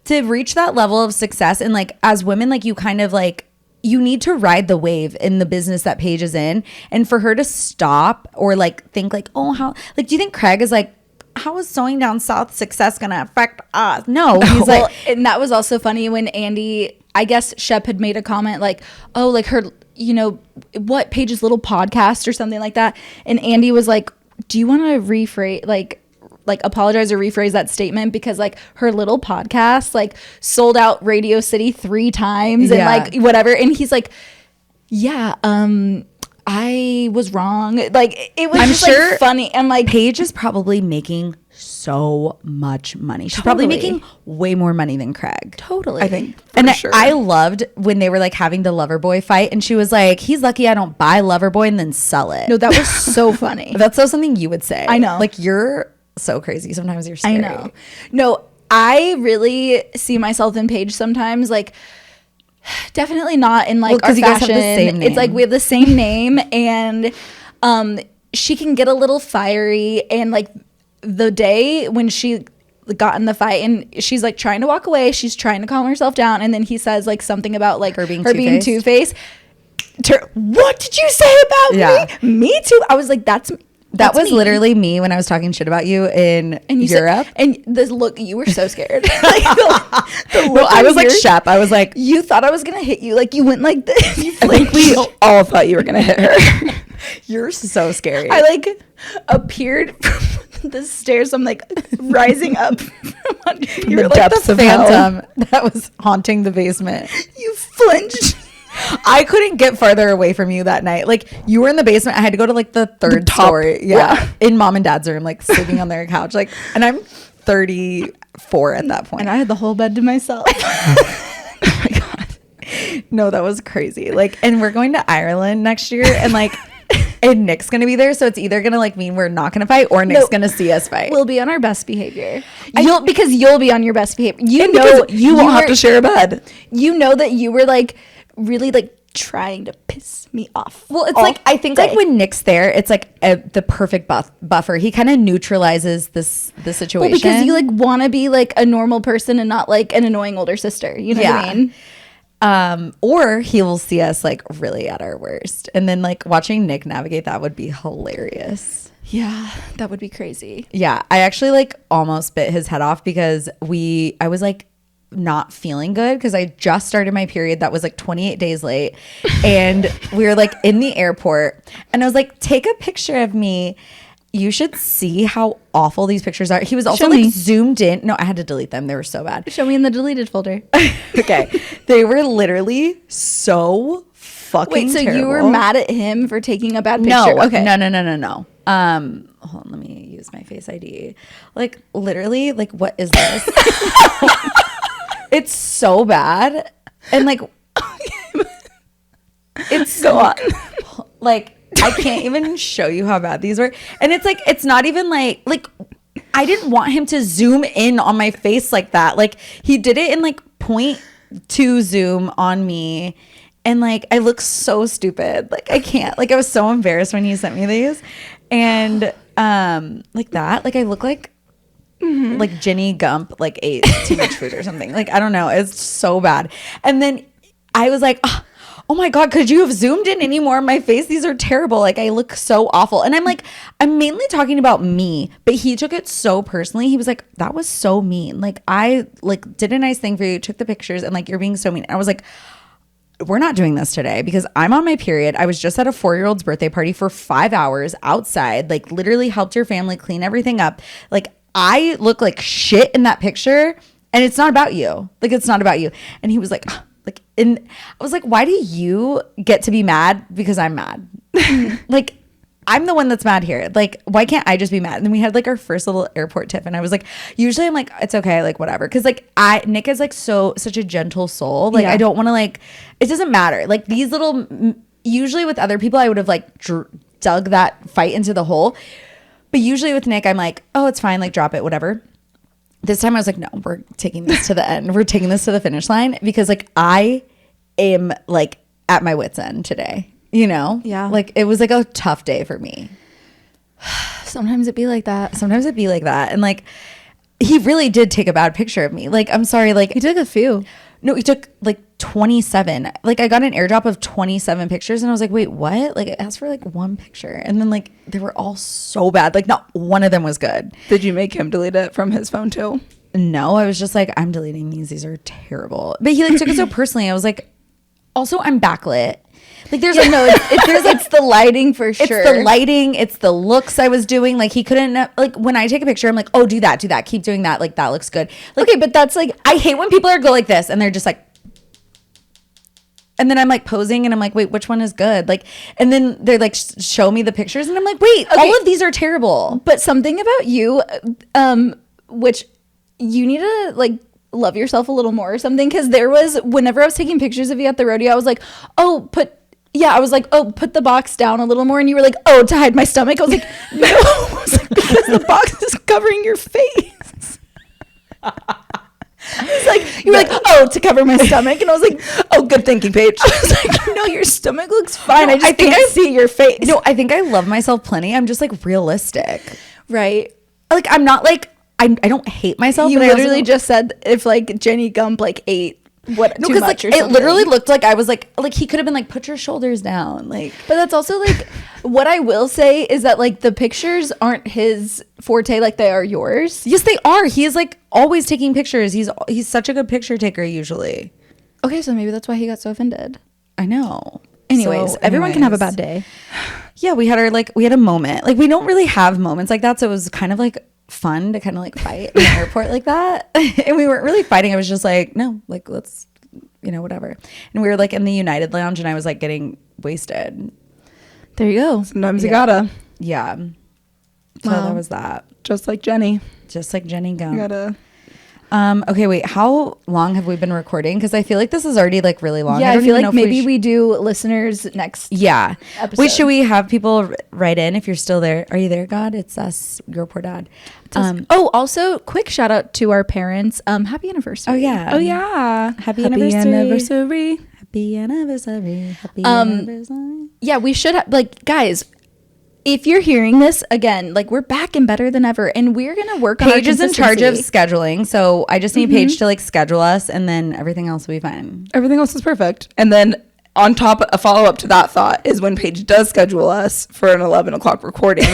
to reach that level of success. And like, as women, like, you kind of like, you need to ride the wave in the business that Paige is in. And for her to stop or like think like, oh, how, like, do you think Craig is like, how is sewing down South success going to affect us? No, he's like, and that was also funny when Andy, I guess Shep had made a comment like, oh, like her, you know, what, Paige's little podcast or something like that. And Andy was like, do you want to rephrase, like apologize or rephrase that statement, because like her little podcast like sold out Radio City 3 times and like whatever. And he's like, yeah, I was wrong. Like it was just sure like funny. And like Paige is probably making so much money. She's probably making way more money than Craig. Totally. I think. And I loved when they were like having the Loverboy fight and she was like, he's lucky I don't buy Loverboy and then sell it. No, that was so funny. That's so something you would say. I know. Like you're so crazy. Sometimes you're scary. I know. No, I really see myself in Paige sometimes. Like, definitely not in like our fashion. You guys have the same name. It's like we have the same name, and she can get a little fiery. And like the day when she got in the fight, and she's like trying to walk away, she's trying to calm herself down, and then he says like something about like her being two-faced. What did you say about me? Me too. I was like, that was me. Literally me when I was talking shit about you in Europe. And this look, you were so scared. Like, the look I was like, Shep. I was like, you thought I was gonna hit you. Like you went like this. I think we all thought you were gonna hit her. You're so scary. I like appeared from the stairs. I'm like rising up from under. You're like depths the phantom that was haunting the basement. You flinched. I couldn't get farther away from you that night. Like you were in the basement. I had to go to like the third story. Yeah. In mom and dad's room, like sleeping on their couch. Like, and I'm 34 at that point. And I had the whole bed to myself. Oh my God. No, that was crazy. Like, and we're going to Ireland next year and like, and Nick's going to be there. So it's either going to like mean we're not going to fight or Nick's going to see us fight. We'll be on our best behavior. Because you'll be on your best behavior. You know, you won't have to share a bed. You know that you were like, really like trying to piss me off. Well, it's like I think like when Nick's there, it's like the perfect buffer. He kind of neutralizes the situation. Well, because you like want to be like a normal person and not like an annoying older sister. You know what I mean? Or he will see us like really at our worst, and then like watching Nick navigate that would be hilarious. Yeah, that would be crazy. Yeah, I actually like almost bit his head off because I was like not feeling good because I just started my period that was like 28 days late, and we were like in the airport and I was like, take a picture of me, you should see how awful these pictures are. He was also like zoomed in. No, I had to delete them, they were so bad. Show me in the deleted folder. Okay. They were literally so fucking so terrible. You were mad at him for taking a bad picture? No, okay. No. Hold on, let me use my Face ID. Like literally, like what is this? It's so bad. And like it's go on. Like I can't even show you how bad these were. And it's like it's not even like I didn't want him to zoom in on my face like that. Like he did it in like 0.2 zoom on me. And like I look so stupid. Like I can't. Like I was so embarrassed when he sent me these. And like that. Like I look like like Jenny Gump like ate too much food or something. Like I don't know, it's so bad. And then I was like, oh my God, could you have zoomed in any more on my face? These are terrible. Like I look so awful. And I'm like, I'm mainly talking about me, but he took it so personally. He was like, that was so mean. Like I like did a nice thing for you, took the pictures, and like you're being so mean. And I was like, we're not doing this today because I'm on my period. I was just at a 4-year-old's birthday party for 5 hours outside, like literally helped your family clean everything up. Like I look like shit in that picture and it's not about you. Like it's not about you. And he was like, and I was like, why do you get to be mad because I'm mad? Like I'm the one that's mad here. Like, why can't I just be mad? And then we had like our first little airport tiff. And I was like, usually I'm like, it's okay. Like, whatever. Cause like Nick is like such a gentle soul. Like, I don't want to like, it doesn't matter. Like these little, usually with other people, I would have like dug that fight into the hole. But usually with Nick, I'm like, oh, it's fine. Like drop it, whatever. This time I was like, no, we're taking this to the end. We're taking this to the finish line because like I am like at my wit's end today. You know? Yeah. Like it was like a tough day for me. Sometimes it'd be like that. And like he really did take a bad picture of me. Like I'm sorry, like He took a few. no, he took like 27. Like I got an airdrop of 27 pictures and I was like, wait, what? Like it asked for like one picture. And then like they were all so bad. Like not one of them was good. Did you make him delete it from his phone too? No, I was just like, I'm deleting these. These are terrible. But he like took it so personally. I was like, also I'm backlit. Like there's like, no, It's the lighting for sure. It's the lighting. It's the looks I was doing. Like he couldn't like when I take a picture, I'm like, oh, do that. Keep doing that. Like that looks good. Like, okay, but that's like, I hate when people go like this and they're just like, and then I'm like posing and I'm like, wait, which one is good? Like, and then they're like, show me the pictures and I'm like, wait, all of these are terrible. but something about you, which you need to like love yourself a little more or something. Cause there was, whenever I was taking pictures of you at the rodeo, I was like, put the box down a little more. And you were like, oh, to hide my stomach. I was like, no. I was like, because the box is covering your face. It's like, you were like, oh, to cover my stomach. And I was like, Oh, good thinking, Paige. I was like, no, your stomach looks fine. No, I just think can't see your face. No, I think I love myself plenty. I'm just like realistic. Right. Like I'm not like, I don't hate myself. You but I also literally don't- just said if like Jenny Gump like ate what no, too because much like or it something. literally looked like I was like he could have been like, put your shoulders down. Like But that's also like what I will say is that like the pictures aren't his forte like they are yours. yes, they are. He is like always taking pictures. He's such a good picture taker usually. Okay, so maybe that's why he got so offended. I know. Anyways, So, everyone can have a anyways. bad day. Yeah, we had a moment. Like we don't really have moments like that, so it was kind of like fun to kind of like fight in the airport like that. And we weren't really fighting. I was just like, no, like let's, whatever. And we were like in the United Lounge, and I was like getting wasted. There you go. Sometimes you gotta. Yeah. So Wow. that was that. Just like Jenny. Just like Jenny You Gump. gotta. Okay, wait. How long have we been recording? Because I feel like this is already like really long. Yeah, I don't feel even know like if maybe sh- we do listeners next. Yeah. episode. Wait, should we have people write in if you're still there? Are you there, God? It's us, your poor dad. Also, quick shout out to our parents. Happy anniversary. Oh yeah. Oh yeah. Happy anniversary. anniversary. Happy anniversary. Happy anniversary. Yeah, we should have like guys. If you're hearing this again, like we're back and better than ever, and we're gonna work on our Paige is in charge of consistency. scheduling, so I just need Paige to like schedule us, and then everything else will be fine. Everything else is perfect. And then on top, a follow up to that thought is when Paige does schedule us for an 11 o'clock recording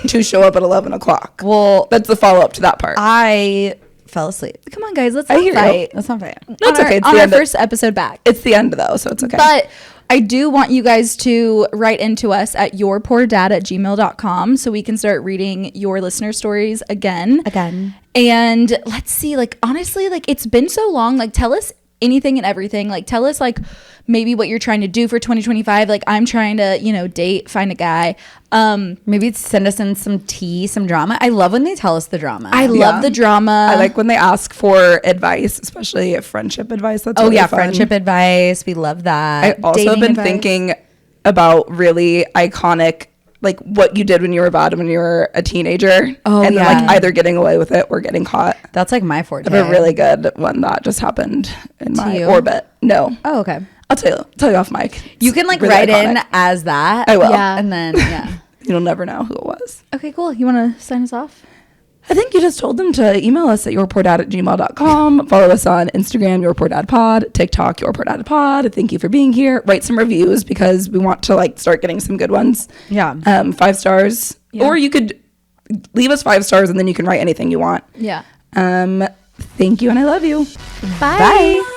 to show up at 11 o'clock. Well, That's the follow up to that part. I fell asleep. Come on, guys, let's I not hear you. fight. That's not fair. That's okay. It's On the our end of- first episode back. It's the end though, so it's okay. But I do want you guys to write into us at yourpoordad@gmail.com so we can start reading your listener stories again. And let's see, like, honestly, like, it's been so long. Like, tell us anything and everything. Like, tell us, like, maybe what you're trying to do for 2025. Like, I'm trying to, date, find a guy. Maybe send us in some tea, some drama. I love when they tell us the drama. I love the drama. I like when they ask for advice, especially friendship advice. That's really fun. friendship advice. We love that. I also have dating been advice. thinking about really iconic, like what you did when you were bad when you were a teenager. Oh, and then yeah. like either getting away with it or getting caught. That's like my forte. I have a really good one that just happened in my you? orbit. No. Oh, okay. I'll tell you off mic. You can like Really write in iconic. as that. I will. Yeah. And then, yeah. You'll never know who it was. Okay, cool. You want to sign us off? I think you just told them to email us at yourpoordad@gmail.com. Follow us on Instagram, yourpoordadpod, TikTok, yourpoordadpod. Thank you for being here. Write some reviews because we want to like start getting some good ones. Yeah. 5 stars. Yeah. Or you could leave us 5 stars and then you can write anything you want. Yeah. Thank you and I love you. Bye. Bye.